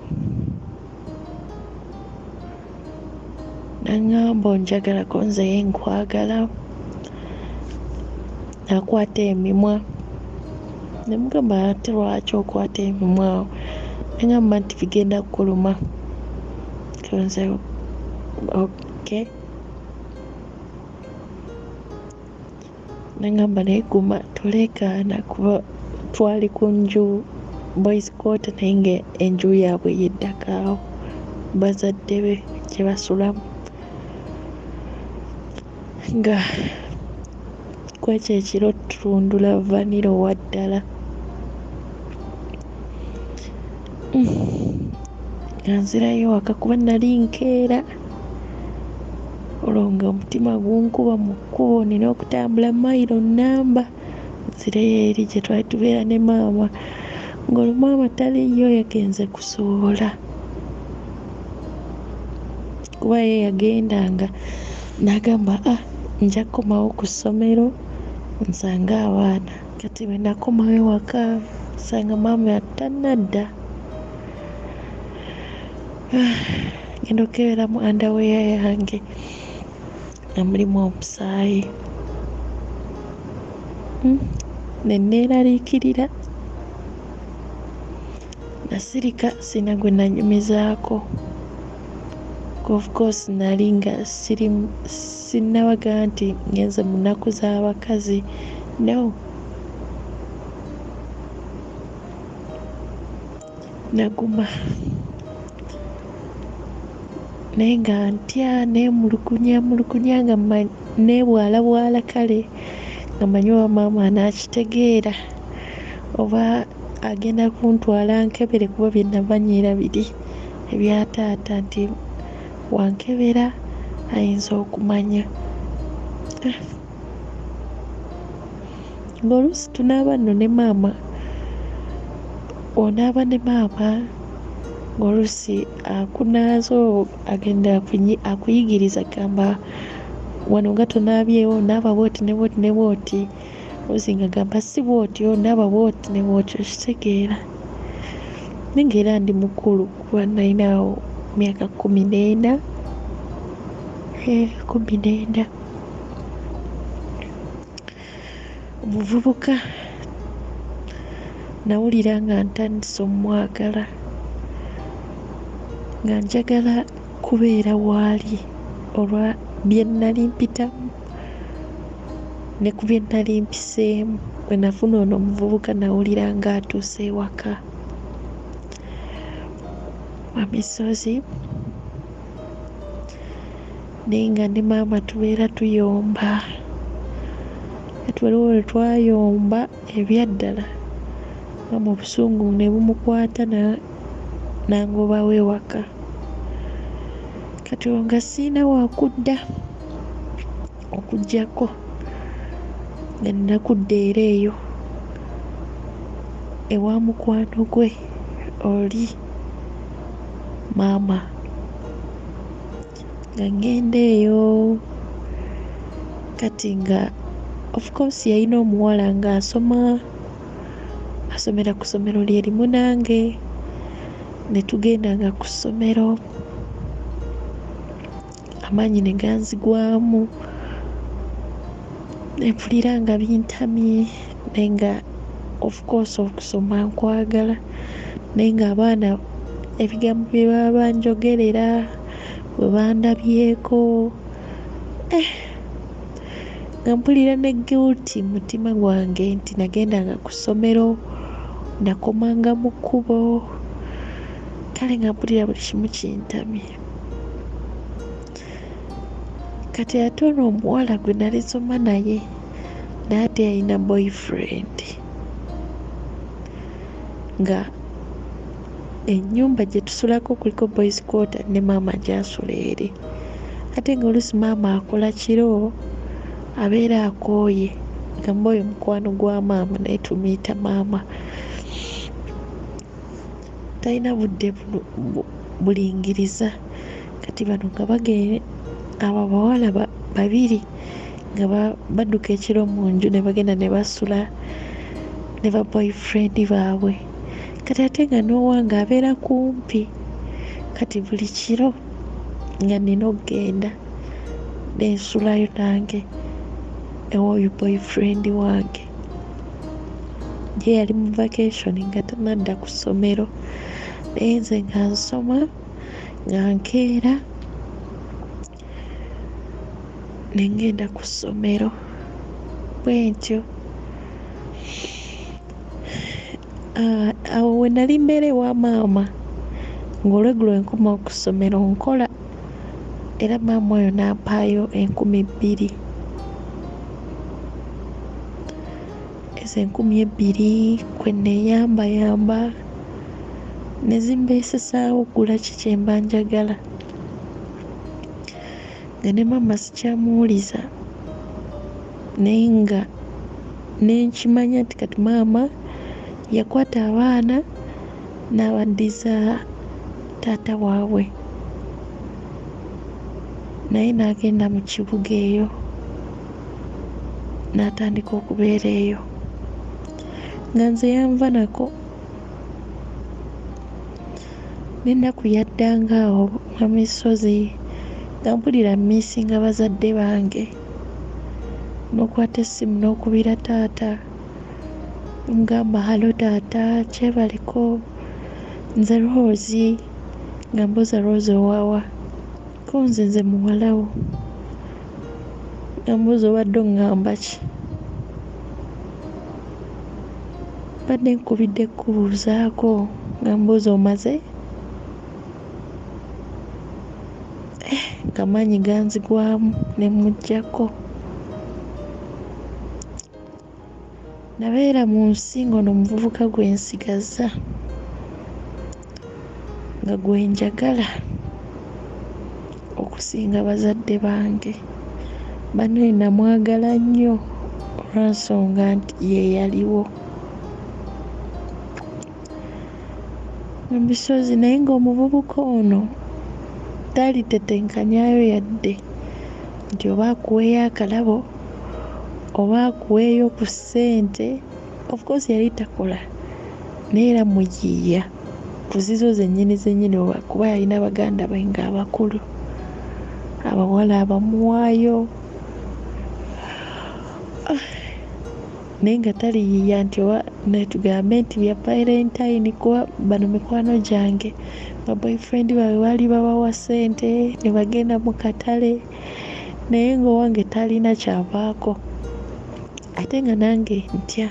naŋŋamba onjagalako nzeye nkwagala. Nakwata emimwa, ne mugamba ate lwaki okwata emimwa awo? Naŋŋamba nti bigenda kuluma. Nze okay. Naŋŋamba naye guma toleekaana kuba twali ku nju boys quarter naye nga enju yaabwe yeddaka awo bazadde be gye basulamu, nga kwekyo ekiro tutundula vanira owa ddala. Nga nzirayo waka kuba nali nkeera, olwo nga omutima gunkuba mu kkubo, nina okutambula mayiro nnamba nzireyo eri gye twali tubeera ne maama, ng'olumaama taliyo, yagenze kusuubula kuba ye yagendanga. N'agamba nja kukomawo ku ssomero nsange abaana. Kati bwe nakomawo ewaka nsanga maama tannadda. Genda okeberamu andaweya yange nga mulimu omusaayi. Ne neeraliikirira, nasirika sina gwe nanyumizaako. Of course nali nga sinnabaga nti ngenze mu nnaku z'abakazi, no. Naguma naye nga ntya neemulugunya nga neebwalabwala kale nga manyi oba maama anaakitegeera oba agenda kuntwala nkebere, kuba bye nabanyiira biri ebya taata nti wankebera ayinza okumanya. Ng'oluusi tunaaba nno ne maama, onaaba ne maama ng'oluusi akunaaza agenda akuyigiriza, gamba wano nga tonaabyewo naaba bwoti ne bwoti ne bwoti, oluusi nga gamba si bwotyo naaba bwoti ne bwoti, okitegeera. Ninga era ndi mukulu kuba nalinawo myaka 14. 14. Omuvubuka nawulira nga ntandise omwagala, nga njagala kubeera waali olwa bye nnali mpitamu ne ku bye nnali mpiseemu. Bwe nafuna ono omuvubuka nawulira nga atuuse ewaka Wamisozi, naye nga ne maama tubeera tuyomba. Kati waliwo lwe twayomba ebyaddala, maama obusungu ne bumukwata nangobawo ewaka. Kati olwo nga sirina wakudda okuggyako nga nina kudda era eyo ewa mukwano gwe oli maama, nga ngenda eyo. Kati nga of course yalina omuwala nga asomera ku ssomero lye limu nange, ne tugendanga ku ssomero, amaanyi ne ganzigwamu, ne mpulira nga bintamye, naye nga of course okusoma nkwagala, naye nga abaana ebigambo bye baba banjogerera bwe bandabyeko nga mpulira ne guilty mutima gwange nti nagendanga ku ssomero nakomanga mu kkubo kale nga mpulira buli kimu kintamye. Kati ate ono omuwala gwe nali soma naye naate yalina boyfriend nga ennyumba gye tusulako kuliko boys quarter ne maama gy'asula eri ate nga oluusi maama akola kiro abeera akooye gamba oyo mukwano gwa maama naye tumuyita maama talina budde bulingiriza. Kati bano nga bagende abo abawala babiri nga badduka ekiro mu nju ne bagenda ne basula ne ba boyfriend baabwe. Kati ate nga n'owange abeera kumpi. Kati buli kiro nga nina okgenda nensulayo nange ew'oyo boyfriend wange. Ye yali mu vacation nga tanadda ku ssomero naye nze nga nsoma nga nkeera ne ngenda ku ssomero bwe ntyo. Awo we nali mbeera ewa maama ng'olweggulo nkoma ku ssomero nkola era maama oyo n'ampaayo 2,000. Ezo 2,000 kwe neeyambayamba ne zimbeesesaawo okugula ki kye mba njagala nga ne maama sikyamuwuliza naye nga nenkimanya nti kati maama yakwata abaana n'abaddiza taata waabwe naye n'agenda mu kibuga eyo n'atandika okubeera eyo nga nze yanva nako. N'ennaku yaddanga awo mu misozi nga mpulira miisinga bazadde bange n'okwata essimu n'okubira taata mugamba halo taata kyebaliko nze Rose nga mbuuza Rose owaawa ko nze muwalawo nga mbuuza obadde oŋŋamba ki badde nkubidde kubuuzaako nga mbuuza omaze nga maanyi ganzigwamu ne muggyako. Nabeera mu nsi ng'ono omuvubuka gwe nsigaza nga gwe njagala okusinga bazadde bange. Banne namwagala nnyo olw'ensonga nti ye yaliwo mu misozi naye ng'omuvubuka ono talitetenkanyayo yadde nti oba akuweeyo akalabo oba akuweeyo ku ssente. Of course yali takola naye era muyiiya ku zizo zennyini kuba yalina baganda be nga abakulu abawala abamuwaayo naye nga taliyiiya nti oba netugambe nti bya Valentine kuba bano mikwano gyange ba boyfriend baabwe baali babawa ssente ne bagenda mu katale naye ng'owange talina kyavaako ate nga nange ntya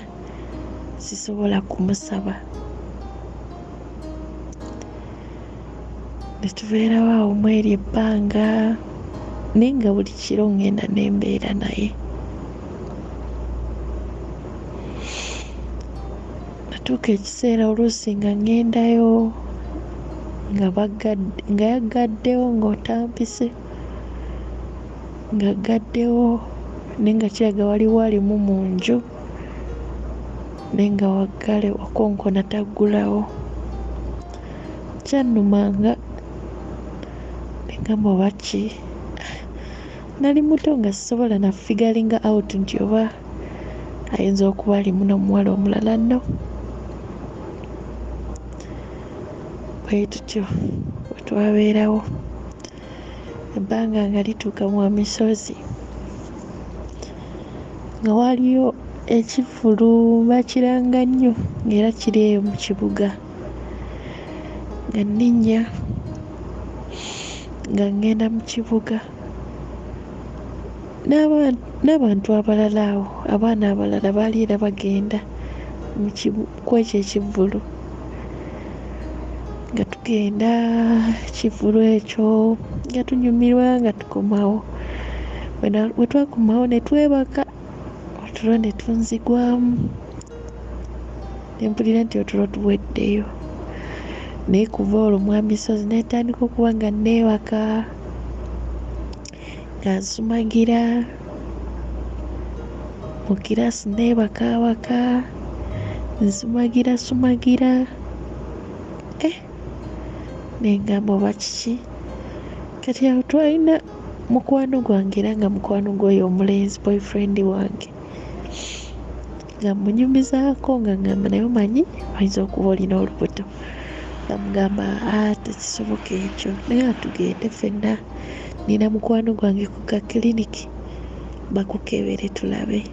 sisobola kumusaba. Ne tubeerawo awo mweri ebbanga naye nga buli kiro ngenda n'embeera naye. Natuuka ekiseera oluusi nga ngendayo nga yagaddewo ng'otampise nga gaddewo naye nga kiraga waliwo alimu mu nju naye nga waggale wakonkona taggulawo. Kyannumanga negamba oba ki nali muto nga sisobola na figuring out nti oba ayinza okuba alimu n'omuwala omulala nno. Bwe tutyo bwe twabeerawo ebbanga nga lituuka mu misozi nga waliyo ekivulu bakiranga nnyo ng'era kiri eyo mu kibuga nga nninnya nga ngenda mu kibuga n'abantu abalala awo, abaana abalala baali era bagenda kwekyo ekivvulu, nga tugenda kivvulu ekyo nga tunyumirwa nga tukomawo. Bwe twakomawo ne twebaka, otulo ne tunzigwamu, ne mpulira nti otulo tuweddeyo. Naye kuva olwo mwamisozi netandika okuba nga neebaka, nga nsumagira mu kiraasi, neebakaabaka, nsumagira nengamba oba kiki. Kati awo twalina mukwano gwange era nga mukwano gwoyo omulenzi, boyfriend wange, nga munyumizaako nga ngamba naye omanyi oyinza okuba olina olubuto. Namugamba tekisoboka ekyo, naye atugende ffenna, nina mukwano gwange ku ka kiliniki bakukebere tulabe.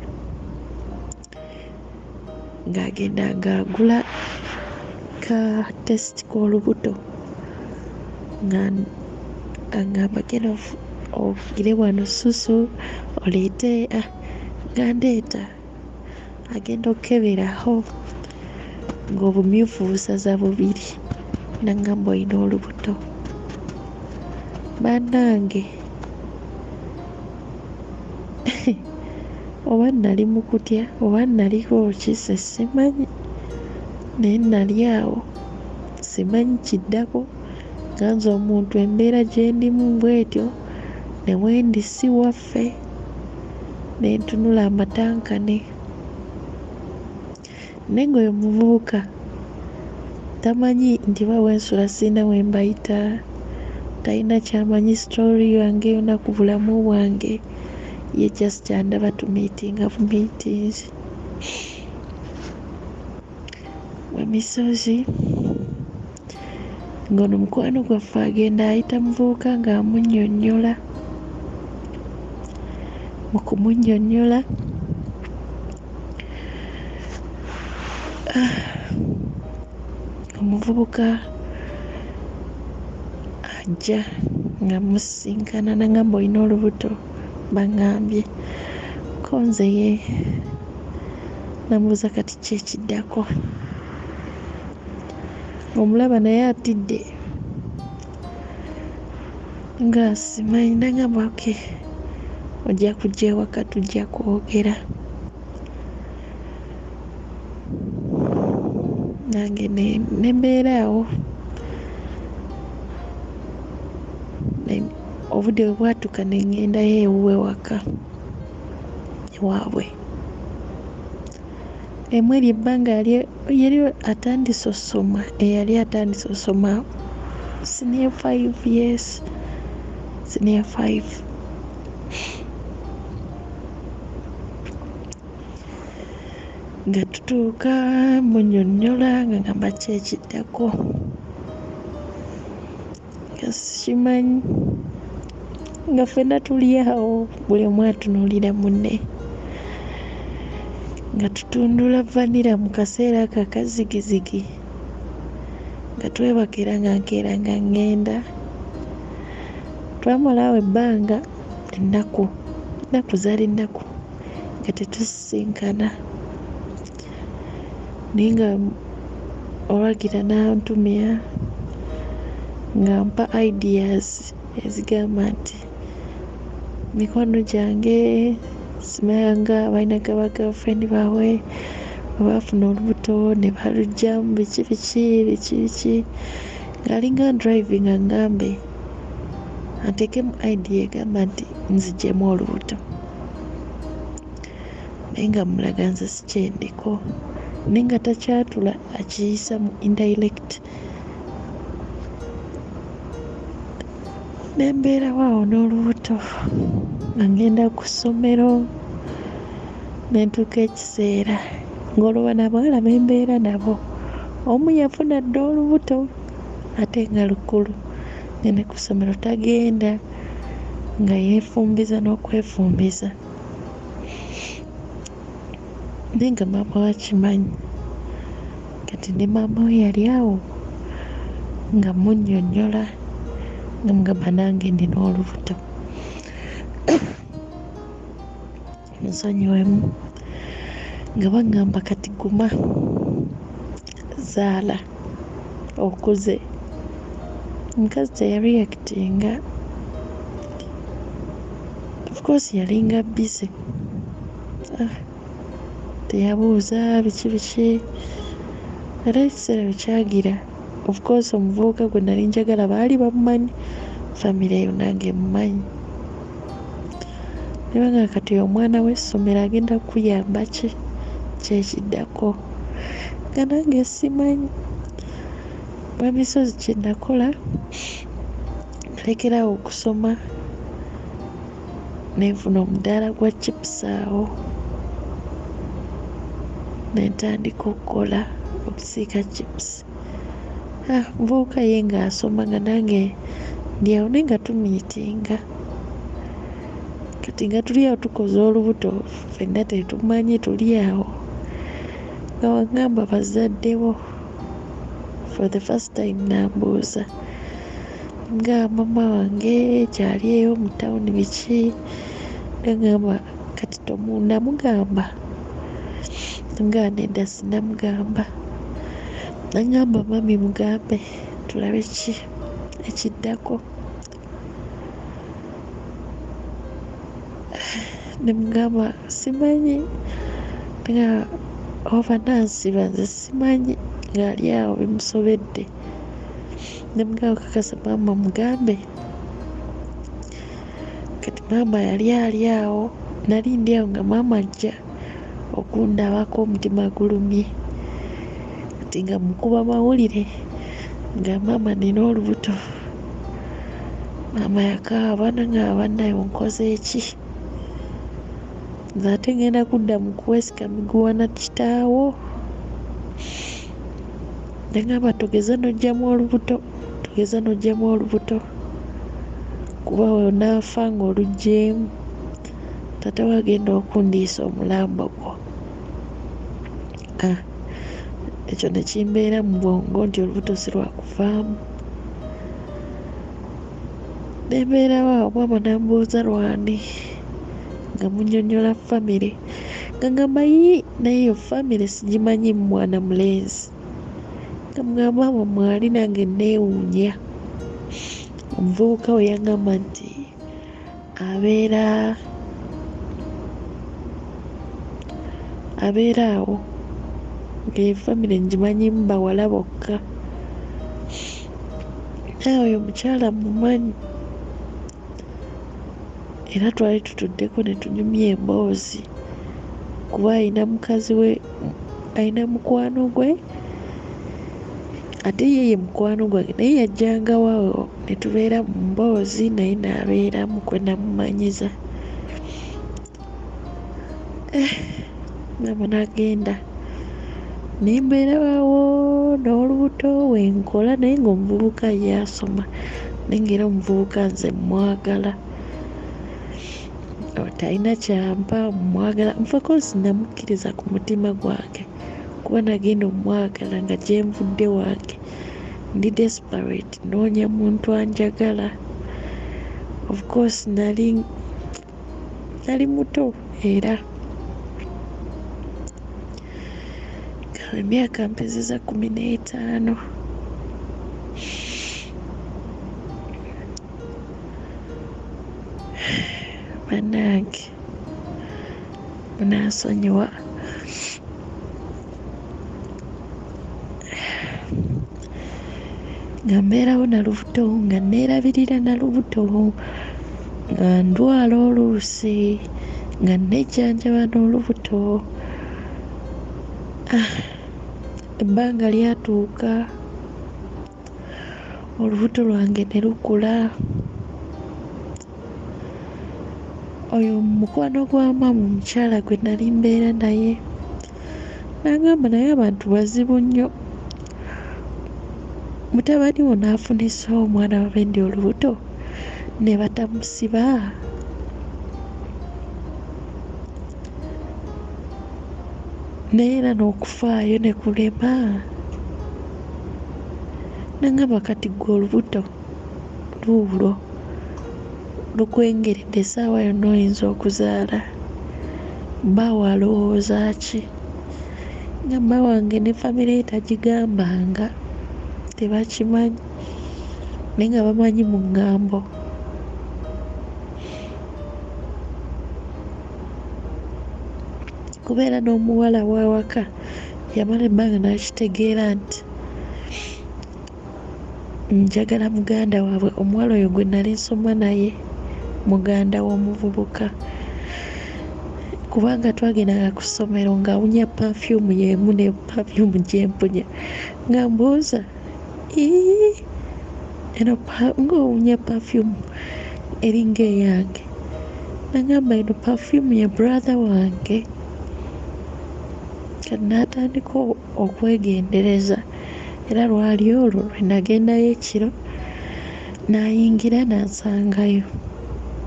Ng'agenda ng'agula ka tesiti k'olubuto, nga angamba genda ovugire wano susu oleete, nga ndeeta. Agenda okukeberaho ng'obumyufu busaza bubiri, nangamba olina olubuto. Bannange oba nali mu kutya oba naliko kise simanyi, naye nali awo simanyi kiddako, nga nze omuntu embeera gye ndimu bwetyo, ne wendi si waffe, ne ntunula amatankane. Naye ng'oyo muvubuka tamanyi nti bawensula sirina we mbayita, talina kyamanyi sitoori yange yonna ku bulamu bwange, ye just andaba tumiitinga bumiitinzi wemisozi. Ng'ono mukwano gwaffe agenda ayita muvubuka ng'amunnyonnyola. Mu kumunnyonnyola omuvubuka ajja nga musisinkana, nangamba olina olubuto, baŋŋambye ko nze ye. Namubuuza kati ki ekiddako, omulaba naye atidde nga simanyi. Nagamba okay, ojja kujja ewaka tujja kwogera. Nange ne mbeera awo. Obudde bwe bwatuuka ne ŋŋendayo ewuwe waka ewaabwe. Emweri ebbanga yali atandise osoma, eyali atandise osoma senior 5 years, senior 5. Nga tutuuka munnyonnyola nga ngamba ki ekiddako, nga sikimanyi, nga ffenna tuli awo buli omu atunuulira munne, nga tutundula vanira mu kaseera ako akazigizigi, nga twebaka era nga nkeera nga ŋŋenda. Twamala awo ebbanga ennaku zaali nnaku nga tetusisinkana, naye nga olwagira n'antumya nga mpa ideas ezigamba nti mikwano gyange simanga balinaga ba girlfriend baabwe bwe bafuna olubuto ne balugyamu biki ng'alinga driving angambe anteekemu idea egamba nti nziggyemu olubuto, naye nga mulaga nze sikyendiko, naye nga takyatula akiyisa mu indirect. Nembeerawo awo n'olubuto nga ngenda ku ssomero, ne ntuuka ekiseera ng'olwo n'abawala be mbeera nabo omu yafuna dda olubuto ate nga lukulu, ngende ku ssomero tagenda, nga yeefumbiza n'okwefumbiza. Naye nga maama we akimanyi, kati ne maama we yali awo nga munnyonnyola nga mugamba nange ndina olubuto. Nsonyiwemu nga baŋŋamba kati guma zaala okuze. Omukazi teyareactinga, of course yalinga busy. Teyabuuza biki era ekiseera bwekyagira, of course omuvubuka gwe nali njagala baali bamumanyi, famire eyo nange mumanyi. Nebanga kati omwana w'essomero agenda kuyamba ki kyekiddako nga nange simanyi. Bamisozi kye nakola nalekerawo okusoma nenfuna omudaala gwa chips awo nentandika okukola okusiika chips. Muvubuka ye ng'asoma nga nange ndi awo naye nga tumiitinga. Kati nga tuli awo tukoze olubuto ffenna tetumanyi, tuli awo nga waŋŋamba bazaddewo. For the first time nambuuza nga mama wange kyali eyo mu tawuni biki, nagamba kati namugamba nga nedda sinamugamba. Nagamba mami mugambe tulabe ki ekiddako. Nemugamba simanyi nga oba nansiba nze simanyi, ng'ali awo bimusobedde. Nemugamba kakasa maama mugambe. Kati maama yali ali awo, nali ndi awo nga maama ajja okundabako omutima gulumye. Kati nga mukuba mawulire nga maama nina olubuto. Maama yakaaba nangamba bannaye nkoze eki? Nze ate ngenda kudda mu kuwesika miguwa na kitaawo. Nagamba togeza n'oggyamu olubuto kuba onaafa ng'oluggyeemu, taata wagenda okundiisa omulambo gwo. Ekyo ne kimbeera mu bwongo nti olubuto si lwakuvaamu. Nembeerawo awo maama nambuuza lwani nga munnyonnyola famire nga ngamba naye yo famire sigimanyi mu mwana mulenzi. Nga mugamba maama mwali nange neewuunya. Omuvubuka we yaŋŋamba nti abeera awo ng'efamire ngimanyimu bawala bokka. Naye oyo omukyala mumanyi era twali tutuddeko ne tunyumya emboozi kuba alina mukazi we, alina mukwano gwe ate ye mukwano gwange, naye yajjangawo awo ne tubeera mu mboozi, naye n'abeeramu kwe namumanyiza. Maama n'agenda nembeerawo n'olubuto wenkola, naye ng'omuvubuka yasoma naye ng'era omuvubuka nze mwagala. Talina kyampa mwagala, nfakosi namukkiriza ku mutima gwange kuba nagenda omwagala nga gyenvudde wange ndi desperate, noonya muntu anjagala. Of course nali muto era emyaka mpezeza 15. Bannange munansonyiwa nga mbeerawo na lubuto, nga neerabirira na lubuto, nga ndwala oluusi, nga nejjanjaba n'olubuto. Ebbanga lyatuuka, olubuto lwange ne lukula. Oyo mukwano gwa maama omukyala gwe nali mbeera naye n'agamba naye abantu bazibu nnyo. Mutabani wo n'afunisa omwana wabendi olubuto ne batamusiba. Naye era n'okufaayo ne kulema. N'agamba kati gwe olubuto luulo lukwengeredde essaawa yonna oyinza okuzaala bba walowooza ki? Nga mma wange ne famire ye tagigambanga, tebakimanyi naye nga bamanyi mu ŋŋambo. Kubeera n'omuwala w'awaka yamala ebbanga n'akitegeera nti njagala muganda waabwe, omuwala oyo gwe nali nsoma naye, muganda w'omuvubuka, kubanga twagendanga ku ssomero ng'awunya pafyumu y'emu ne pafyumu gyempunya nga mbuuza eno ng'owunya pafyumu eringa eyange, nagamba eno pafyumu ya brother wange. Kati n'atandika okwegendereza, era lwali olwo lwe nagendayo ekiro n'ayingira n'ansangayo,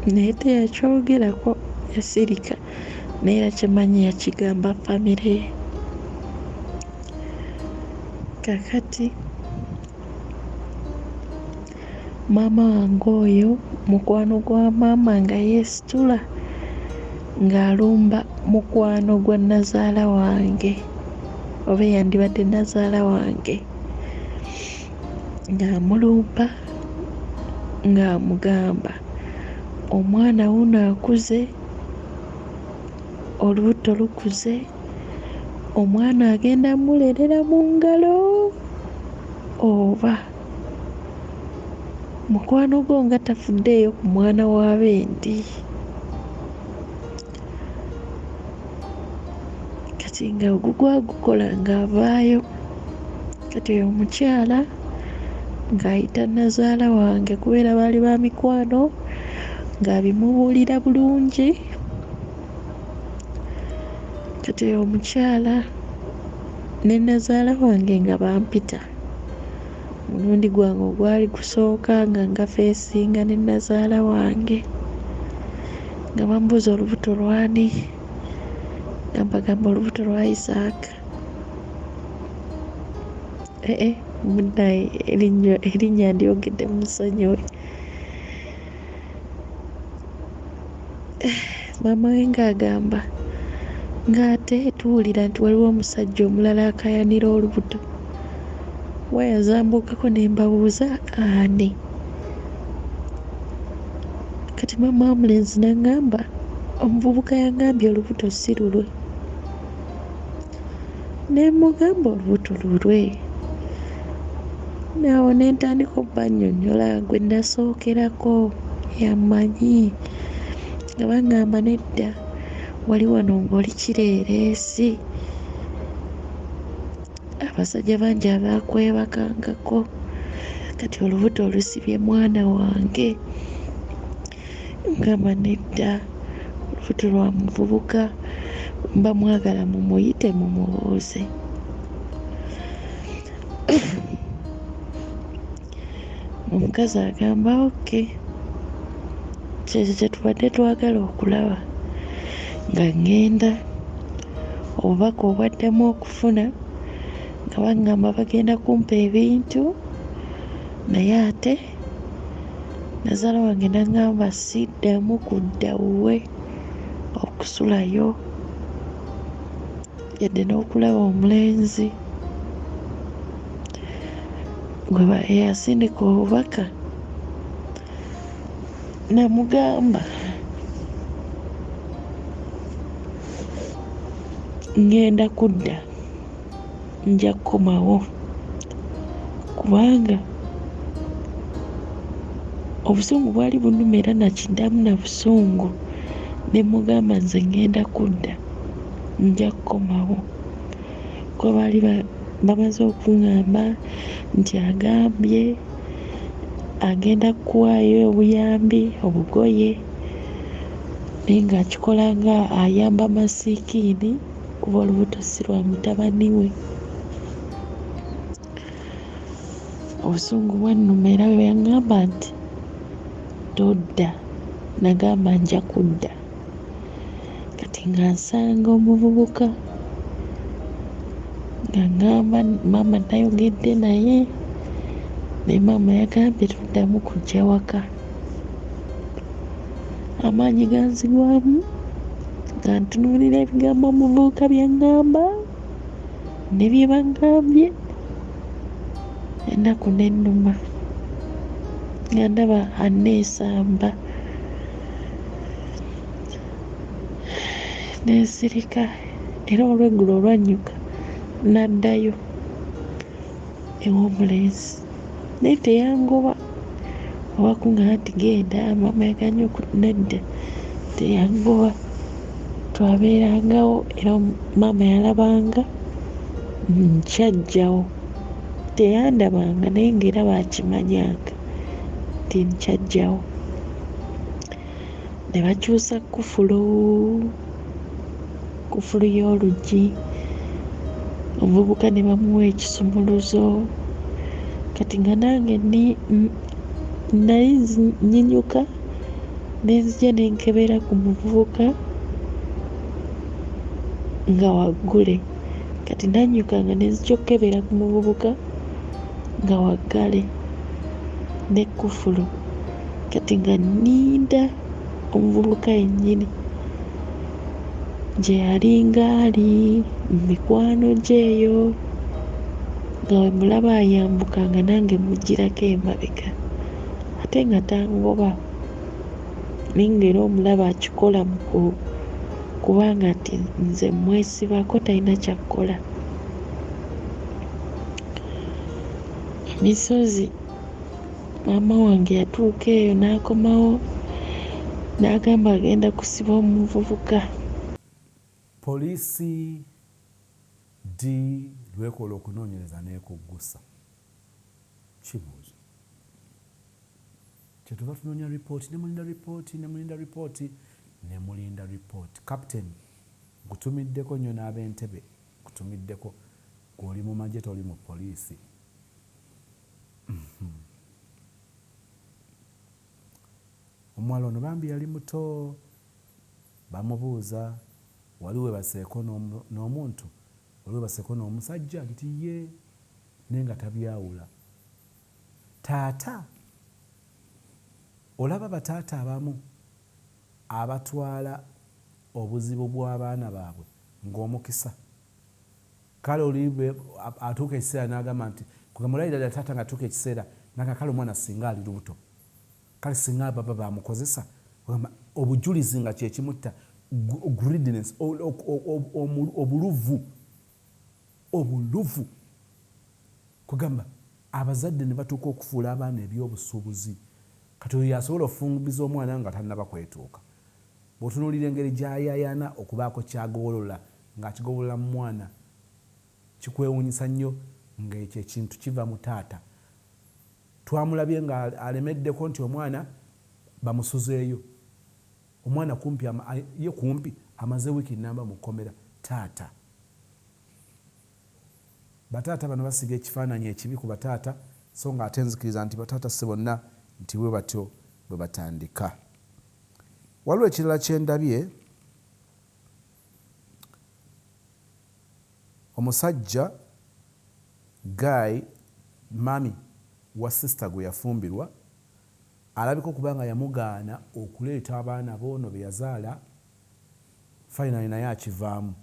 naye teyakyogerako, yasirika, naye era kyemanyi yakigamba famire ye. Kakati maama wange oyo mukwano gwa maama nga yeesitula ng'alumba mukwano gwa nazaala wange, oba yandibadde nazaala wange, ng'amulumba ng'amugamba omwana wuno akuze, olubuto lukuze, omwana agenda mulerera mu ngalo, oba mukwano gwo nga tafuddeeyo ku mwana wa bendi. Kati nga ogugwagukola ng'avaayo, kati oyo omukyala ng'ayita nazaala wange kubeera baali ba mikwano, ng'abimubuulira bulungi. Kati oyo omukyala ne nazaala wange nga bampita, mulundi gwange ogwali gusooka nga ngafeesinga ne nazaala wange, nga bambuuza olubuto lwani, nga mbagamba olubuto lwa Isaaka. Munnaye erinnya ndyogedde musonyiwe. Maama we ng'agamba ng'ate tuwulira nti waliwo omusajja omulala akayanira olubuto. Wayazambukako ne mbabuuza ani? Kati maama omulenzi n'aŋŋamba omuvubuka yangambye olubuto si lulwe. Ne mugamba olubuto lulwe. Naawo ne ntandika obbannyonnyola gwe nasookerako yamanyi, nga baŋŋamba nedda, wali wano ng'oli kireereesi, abasajja bangi abaakwebakangako, kati olubuto olusibye mwana wange. Ngamba nedda, olubuto lwa muvubuka, mba mwagala mumuyite mumubuuze. Omukazi agamba oke, kyekyo kye tubadde twagala okulaba. Nga ŋŋenda obubaka obwaddamu okufuna, nga baŋŋamba bagenda kumpa ebintu, naye ate nazaala wange n'aŋŋamba siddamu kudda wuwe okusulayo yadde n'okulaba omulenzi gwe eyasindika obubaka. Namugamba ŋŋenda kudda, nja kukomawo kubanga obusungu bwali bunnuma era nakiddamu na busungu. Ne mugamba nze ŋŋenda kudda, nja kukomawo. Kuba baali bamaze okuŋŋamba nti agambye agenda kukuwaayo obuyambi, obugoye, naye ng'akikola nga ayamba masiikiini kuba olubuto si lwa mutabani we. Obusungu bwannuma era bwe yaŋŋamba nti todda, nagamba nja kudda. Kati nga nsanga omuvubuka nga ŋŋamba maama nayogedde naye naye maama yagambye tuddamu kujja waka. Amaanyi ganzigwamu nga ntunuulira ebigambo omuvubuka byaŋŋamba ne bye bagambye. Ennaku n'ennuma nga ndaba anneesamba, neesirika era olweggulo olwannyuka n'addayo ew'omulenzi naye teyangoba. Owakuŋŋaana nti genda, maama yaganye nedda, teyangoba. Twabeerangawo era maama yalabanga nkyajjawo. Teyandabanga naye ng'era baakimanyanga nti nkyajjawo. Ne bakyusa kufulu y'oluggi, omuvubuka ne bamuwa ekisumuluzo. Kati nga nange nali nnyinyuka ne nzija ne nkebera ku muvubuka nga waggule. Kati nannyukanga ne nzija okkebera ku muvubuka nga waggale n'ekkufulu. Kati nga nninda omuvubuka yennyini gye yalinga ali mu mikwano gye eyo, nga we mulaba ayambuka nga nange mugirako emabega ate nga tangoba. Naye ng'era omulaba akikola kubanga nti nze mwesibako, talina kyakkola. Emisozi, maama wange yatuuka eyo n'akomawo n'agamba agenda kusiba omuvubuka. Poliisi lwekola okunoonyereza n'ekuggusa. Kibuuzo. Kyetuva tunoonya ripooti, ne mulinda ripooti. Kapiteni, nkutumiddeko nnyo n'ab'Entebbe, nkutumiddeko. Gw'oli mu magye toli mu poliisi. Omuwala ono bambi yali muto, bamubuuza wali webaseeko n'omuntu, wali webaseeko n'omusajja, nti ye, naye nga tabyawula. Taata, olaba bataata abamu abatwala obuzibu bw'abaana baabwe ng'omukisa. Kale oli atuuka ekiseera n'agamba nti kugamulayira ddala taata nga atuuka ekiseera n'agamba kale omwana singa ali lubuto, kale singa baba baamukozesa, obujulizi nga kye kimutta, greediness, obuluvu. Kugamba abazadde ne batuuka okufuula abaana ebyobusuubuzi. Kati oyo yasobola okufumbiza omwana nga tannaba kwetuuka. Bw'otunuulira engeri gy'ayaayaana okubaako ky'agobolola ng'akigobolola mu mwana, kikwewuunyisa nnyo ng'ekyo ekintu kiva mu taata. Twamulabye ng'alemeddeko nti omwana bamusuzeeyo. Omwana kumpi amaze wiiki nnamba mu kkomera. Taata, bataata bano basiga ekifaananyi ekibi ku bataata, so nga ate nzikiriza nti bataata si bonna nti bwe batyo bwe batandika. Waliwo ekirala kye ndabye, omusajja Guy, mami wa sisita gwe yafumbirwa, alabika okuba nga yamugaana okuleeta abaana b'ono be yazaala, finally naye akivaamu.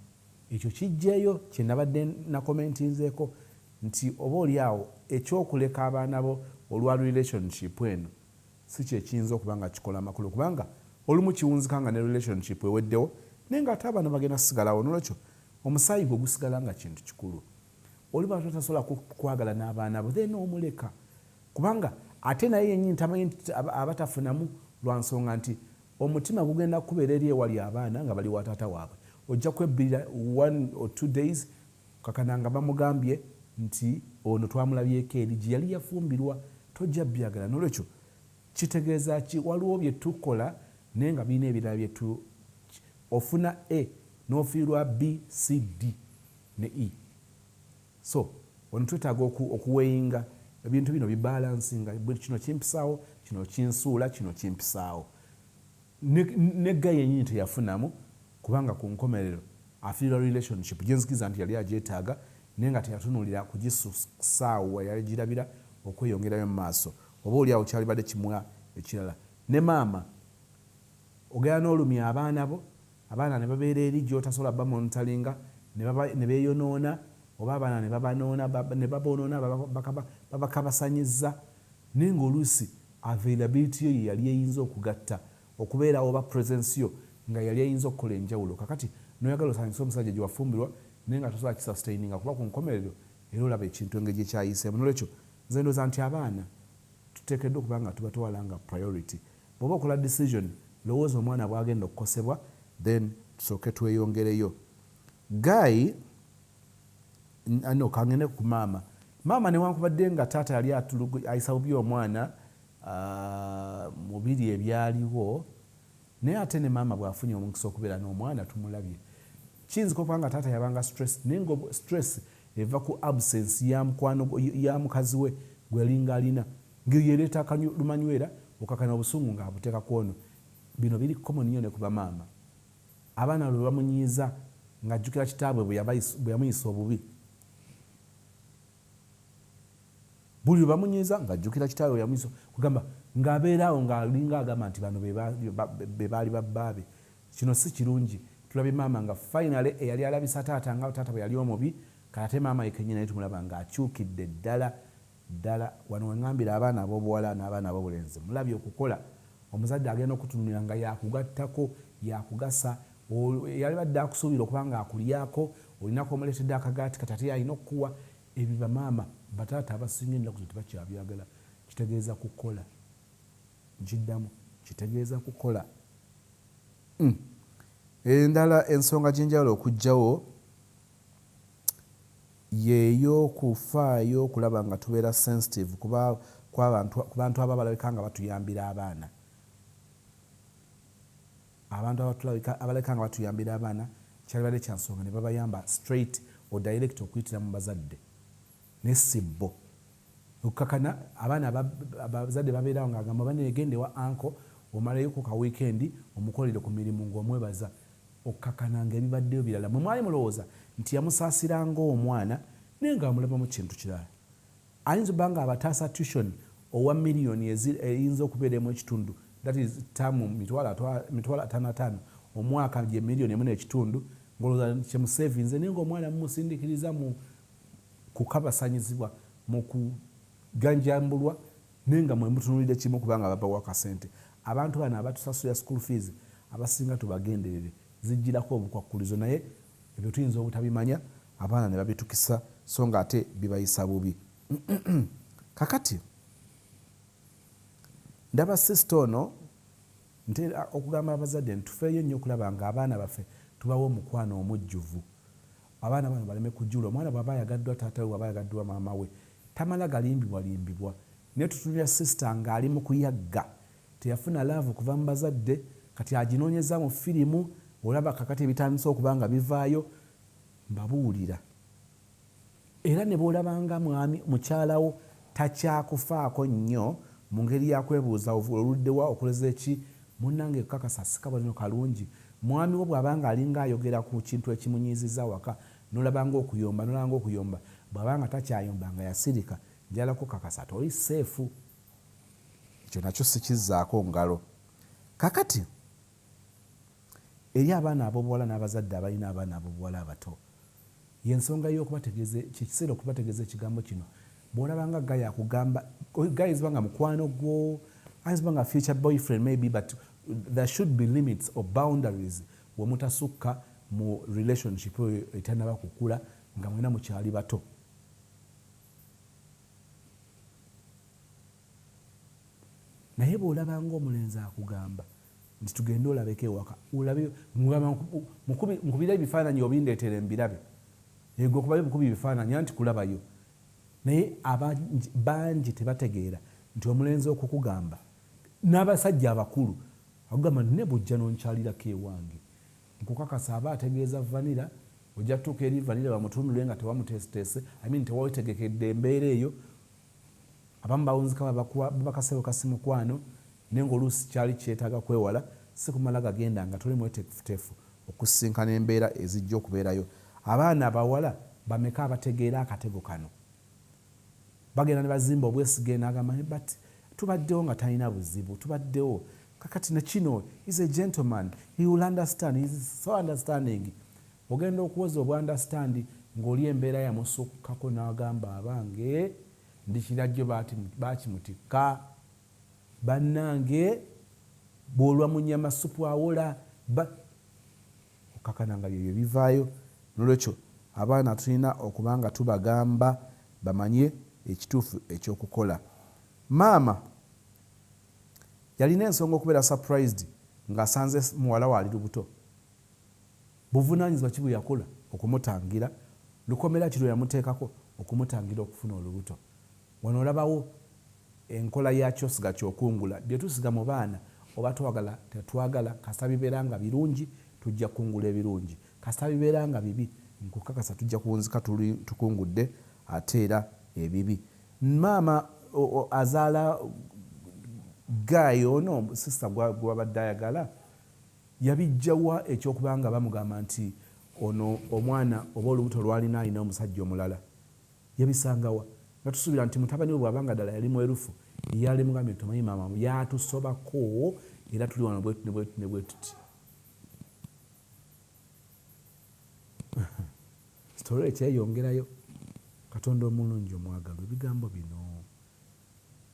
Ekyo kijjeeyo kye nabadde nakomentinzeeko nti oba oli awo ekyokuleka abaana bo olwa relationship eno si kye kiyinza okuba nga kikola amakulu, kubanga olumu kiwunzika nga ne relationship eweddewo naye ng'ate abaana bagenda kusigalawo. Nolwekyo omusaayi gwe gusigala nga kintu kikulu. Oli bw'aba tasobola kwagala n'abaana bo then omuleka, kubanga ate naye yennyini tamanyi nti aba tafunamu lwa nsonga nti omutima gugenda kubeera eri ewali abaana nga bali wa taata waabwe. Ojja kwebbirira 1 or 2 days kakana nga bamugambye nti ono twamulabyeko eri gye yali yafumbirwa, tojja byagala. Nolwekyo kitegeeza ki? Waliwo bye tukola naye nga birina ebirala byetu, ofuna A n'ofiirwa B, C, D ne E. So ono twetaaga okuweyinga ebintu bino bibalansinga, kino kimpisaawo, kino kinsuula, kino kimpisaawo. Negga yennyini teyafunamu kubanga ku nkomerero afiirwa relationship gyenzikiriza nti yali agyetaaga naye nga teyatunuulira kugisaawa, yagirabira okweyongerayo mu maaso oba oli awo kyalibadde kimwa ekirala. Ne maama ogenda n'olumya abaana bo, abaana ne babeera eri gy'otasobola bamonitalinga ne beeyonoona, oba abaana ne babanoona babakabasanyizza, naye ng'oluusi availability yo ye yali eyinza okugatta okubeerawo oba presence yo nga yali eyinza okukola enjawulo. Kakati noyagala osanyusa omusajja gye wafumbirwa naye nga tosobola kisustaininga kuba ku nkomerero era olaba ekintu engeri gyekyayiseemu. Nolwekyo nze ndowooza nti abaana tuteekeddwa okuba nga tubatwala nga priority. Bw'oba okola decision lowooza omwana bw'agenda okukosebwa then tusooke tweyongereyo. Guy kangende ku maama. Maama newankubadde nga taata yali ayisa bubi omwana mu biri ebyaliwo, naye ate ne maama bw'afunye omukisa okubeera n'omwana tumulabye. Kiyinza okuba nga taata yabanga stress, naye nga stress eva ku absence ya mukazi we gwe yalinga alina, ng'eyereeta lumanywera okakana obusungu ng'abuteeka ku ono. Bino biri common nnyo ne ku bamaama. Abaana lwe bamunyiiza ng'ajjukira kitaabwe bwe yamuyisa obubi. Buli lwe bamunyiiza ng'ajjukira kitaabwe bwe yamuyisa kugamba ng'abeeraawo ng'alinga agamba nti bano be baali babbaabe. Kino si kirungi. Tulabye maama nga finally eyali alabisa taata nga taata bwe yali omubi, kate maama yekennyini naye tumulaba ng'akyukidde ddala. Wano wengambira abaana ab'obuwala n'abaana ab'obulenzi mulabye okukola. Omuzadde agenda okutunulira nga yakugattako, yakugasa, yali badde akusuubira okuba nga akulyako, olinako omuleetedde akagaati kati ate alina okukuwa. Ebyo bamaama bataata abasinga ennaku zo tebakyabyagala. Kitegeeza kukola. Nkiddamu, kitegeeza kukola. Endala ensonga gy'enjawulo okugyawo y'ey'okufaayo okulaba nga tubeera sensitive ku bantu abo abalabika nga batuyambira abaana. Abantu abalabika nga batuyambira abaana kyalibadde kya nsonga ne babayamba straight or direct okuyitira mu bazadde. Ne si bo. Okukakana abaana abazadde babeerawo ng'agamba baneegende wa anko omalayoko ka weekend omukolere ku mirimu ng'omwebaza. Okukakana ng'ebibaddeyo birala. Mwe mwali mulowooza nti yamusaasiranga omwana naye ng'amulaba mu kintu kirala. Ayinza okuba nga abataasa tuition owa miliyoni eyinza okubeeramu ekitundu, that is tamu mitwalo 55 omwaka gye miliyoni 1.5, ng'olowooza kyemusevinze naye ng'omwana mumusindikiriza mu kukabasanyizibwa, mu kuganjambulwa, naye nga mwe mutunuulidde kimu kubanga babawa akasente. Abantu bano abatusasulira school fees abasinga tubagenderere, zijjirako obukwakkulizo, naye ebyo tuyinza obutabimanya abaana ne babitukisa so nga ate bibayisa bubi. Kakati ndaba sisita ono ntera okugamba abazadde ntufeeyo nnyo okulaba nga abaana baffe tubawa omukwano omujjuvu. Abaana bano baleme kujjula. Omwana bw'aba ayagaddwa taata we, bw'aba ayagaddwa maama we, tamala galimbibwa. Naye tutunulira sisita ng'ali mu kuyagga, teyafuna laavu kuva mu bazadde, kati aginoonyeza mu firimu. Olaba kakati ebitandise okuba nga bivaayo, mbabuulira. Era ne bw'olabanga mwami mukyalawo takyakufaako nnyo mu ngeri yakwebuuza oluddewa okoleza eki, munnange kakasa sikabonero kalungi. Mwami wo bw'abanga alinga ayogera ku kintu ekimunyiiziza waka, n'olabanga okuyomba, bw'abanga takyayomba nga yasirika, njalako kakasa toli seefu. Ekyo nakyo sikizzaako ngalo. Kakati eri abaana ab'obuwala n'abazadde abalina abaana ab'obuwala abato, y'ensonga y'okubategeeza, kikiseera okubategeeza ekigambo kino. Bw'olabanga Guy akugamba, Guy ayinza nga mukwano gwo, ayinza nga future boyfriend maybe, but there should be limits or boundaries we mutasukka mu relationship etannaba kukula nga mwena mukyali bato. Naye bw'olabanga omulenzi akugamba nti tugende olabeko ewaka, nkubira ebifaananyi obindeetere mbirabe, ego okubayo bukubi ebifaananyi anti kulabayo. Naye bangi tebategeera nti omulenzi okukugamba n'abasajja abakulu akugamba ne bujja n'onkyalirako ewange, nkukakasa aba ategeeza vanira, ojja kutuuka eri vanira bamutunule nga tewamuteeseteese, tewawetegekedde embeera eyo. Abamu bawunzika babakasebo kasimukwano, naye ng'oluusi kyali kyetaaga kwewala si kumala gagenda nga toli mweteefuteefu okusinkana embeera ezijja okubeerayo. Abaana abawala bameka abategeera akatego kano? bagenda ne bazimba obwesige n'agamba but tubaddewo nga talina buzibu tubaddewo kakati nekino is a gentleman he will understand he is so understanding ogenda okuwoza obwandastandi ng'oli embeera yamusukkako n'agamba abange ndi kirajjo bakimutikka bannange bw'olwa mu nnyama supu awola okakana nga byebyo bivaayo nolwekyo abaana tulina okuba nga tubagamba bamanye ekituufu ekyokukola. Maama yalina ensonga okubeera surprised ng'asanze muwala we ali lubuto. Buvunaanyizibwa ki bwe yakola okumutangira, lukomera ki lwe yamuteekako okumutangira okufuna olubuto. Wano olabawo enkola yakyo siga kyokungula bye tusiga mu baana oba twagala tetwagala kasita bibeera nga birungi tujja kungula ebirungi kasita bibeera nga bibi nkukakasa tujja kuwunzika tukungudde ate era ebibi. Maama azaala Guy ono sisita gwabadde ayagala yabijjawa ekyokubanga bamugamba nti ono omwana oba olubuto lwalina alina omusajja omulala yabisangawa nga tusuubira nti mutabani we bw'abanga ddala yali mwerufu yali mugambye tomanyi maama yatusobako era tuli wano ne bwe tuti. Sitole ekyeyongerayo. Katonda omulungi omwagalwa ebigambo bino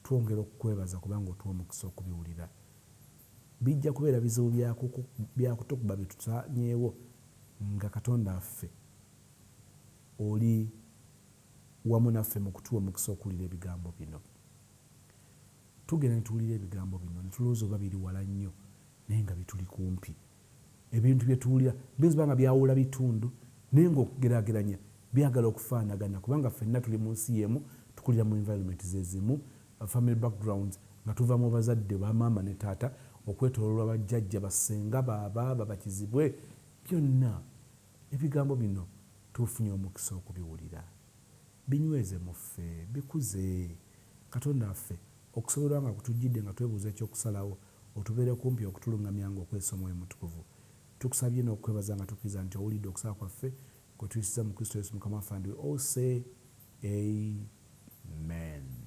twongera okukwebaza kubanga otuwa omukisa okubiwulira. Bijja kubeera bizibu byakutukuba bye tusanyeewo nga Katonda affe oli wamu naffe mu kutuwa omukisa okuwulira ebigambo bino. Tugenda ne tuwulira ebigambo bino ne tulowooza oba biri wala nnyo naye nga bituli kumpi. Ebintu bye tuwulira biyinza nga byawula bitundu naye ng'okugeraageranya byagala okufaanagana kubanga ffenna tuli mu nsi y'emu tukulira mu environment zezimu family backgrounds nga tuva mu bazadde ba maama ne taata okwetoololwa bajjajja basenga baaba bakizibwe byonna ebigambo bino tufunye omukisa okubiwulira. Binyweze mu ffe bikuze Katonda affe okusobola nga kutujjidde nga twebuuza ekyokusalawo otubeere kumpi okutulungamya ng'okwesa Omwoyo Mutukuvu. Tukusabye n'okwebaza nga tukkiriza nti owulidde okusaba kwaffe kwe tuyisiza mu Kristo Yesu Mukama waffe and we all say amen.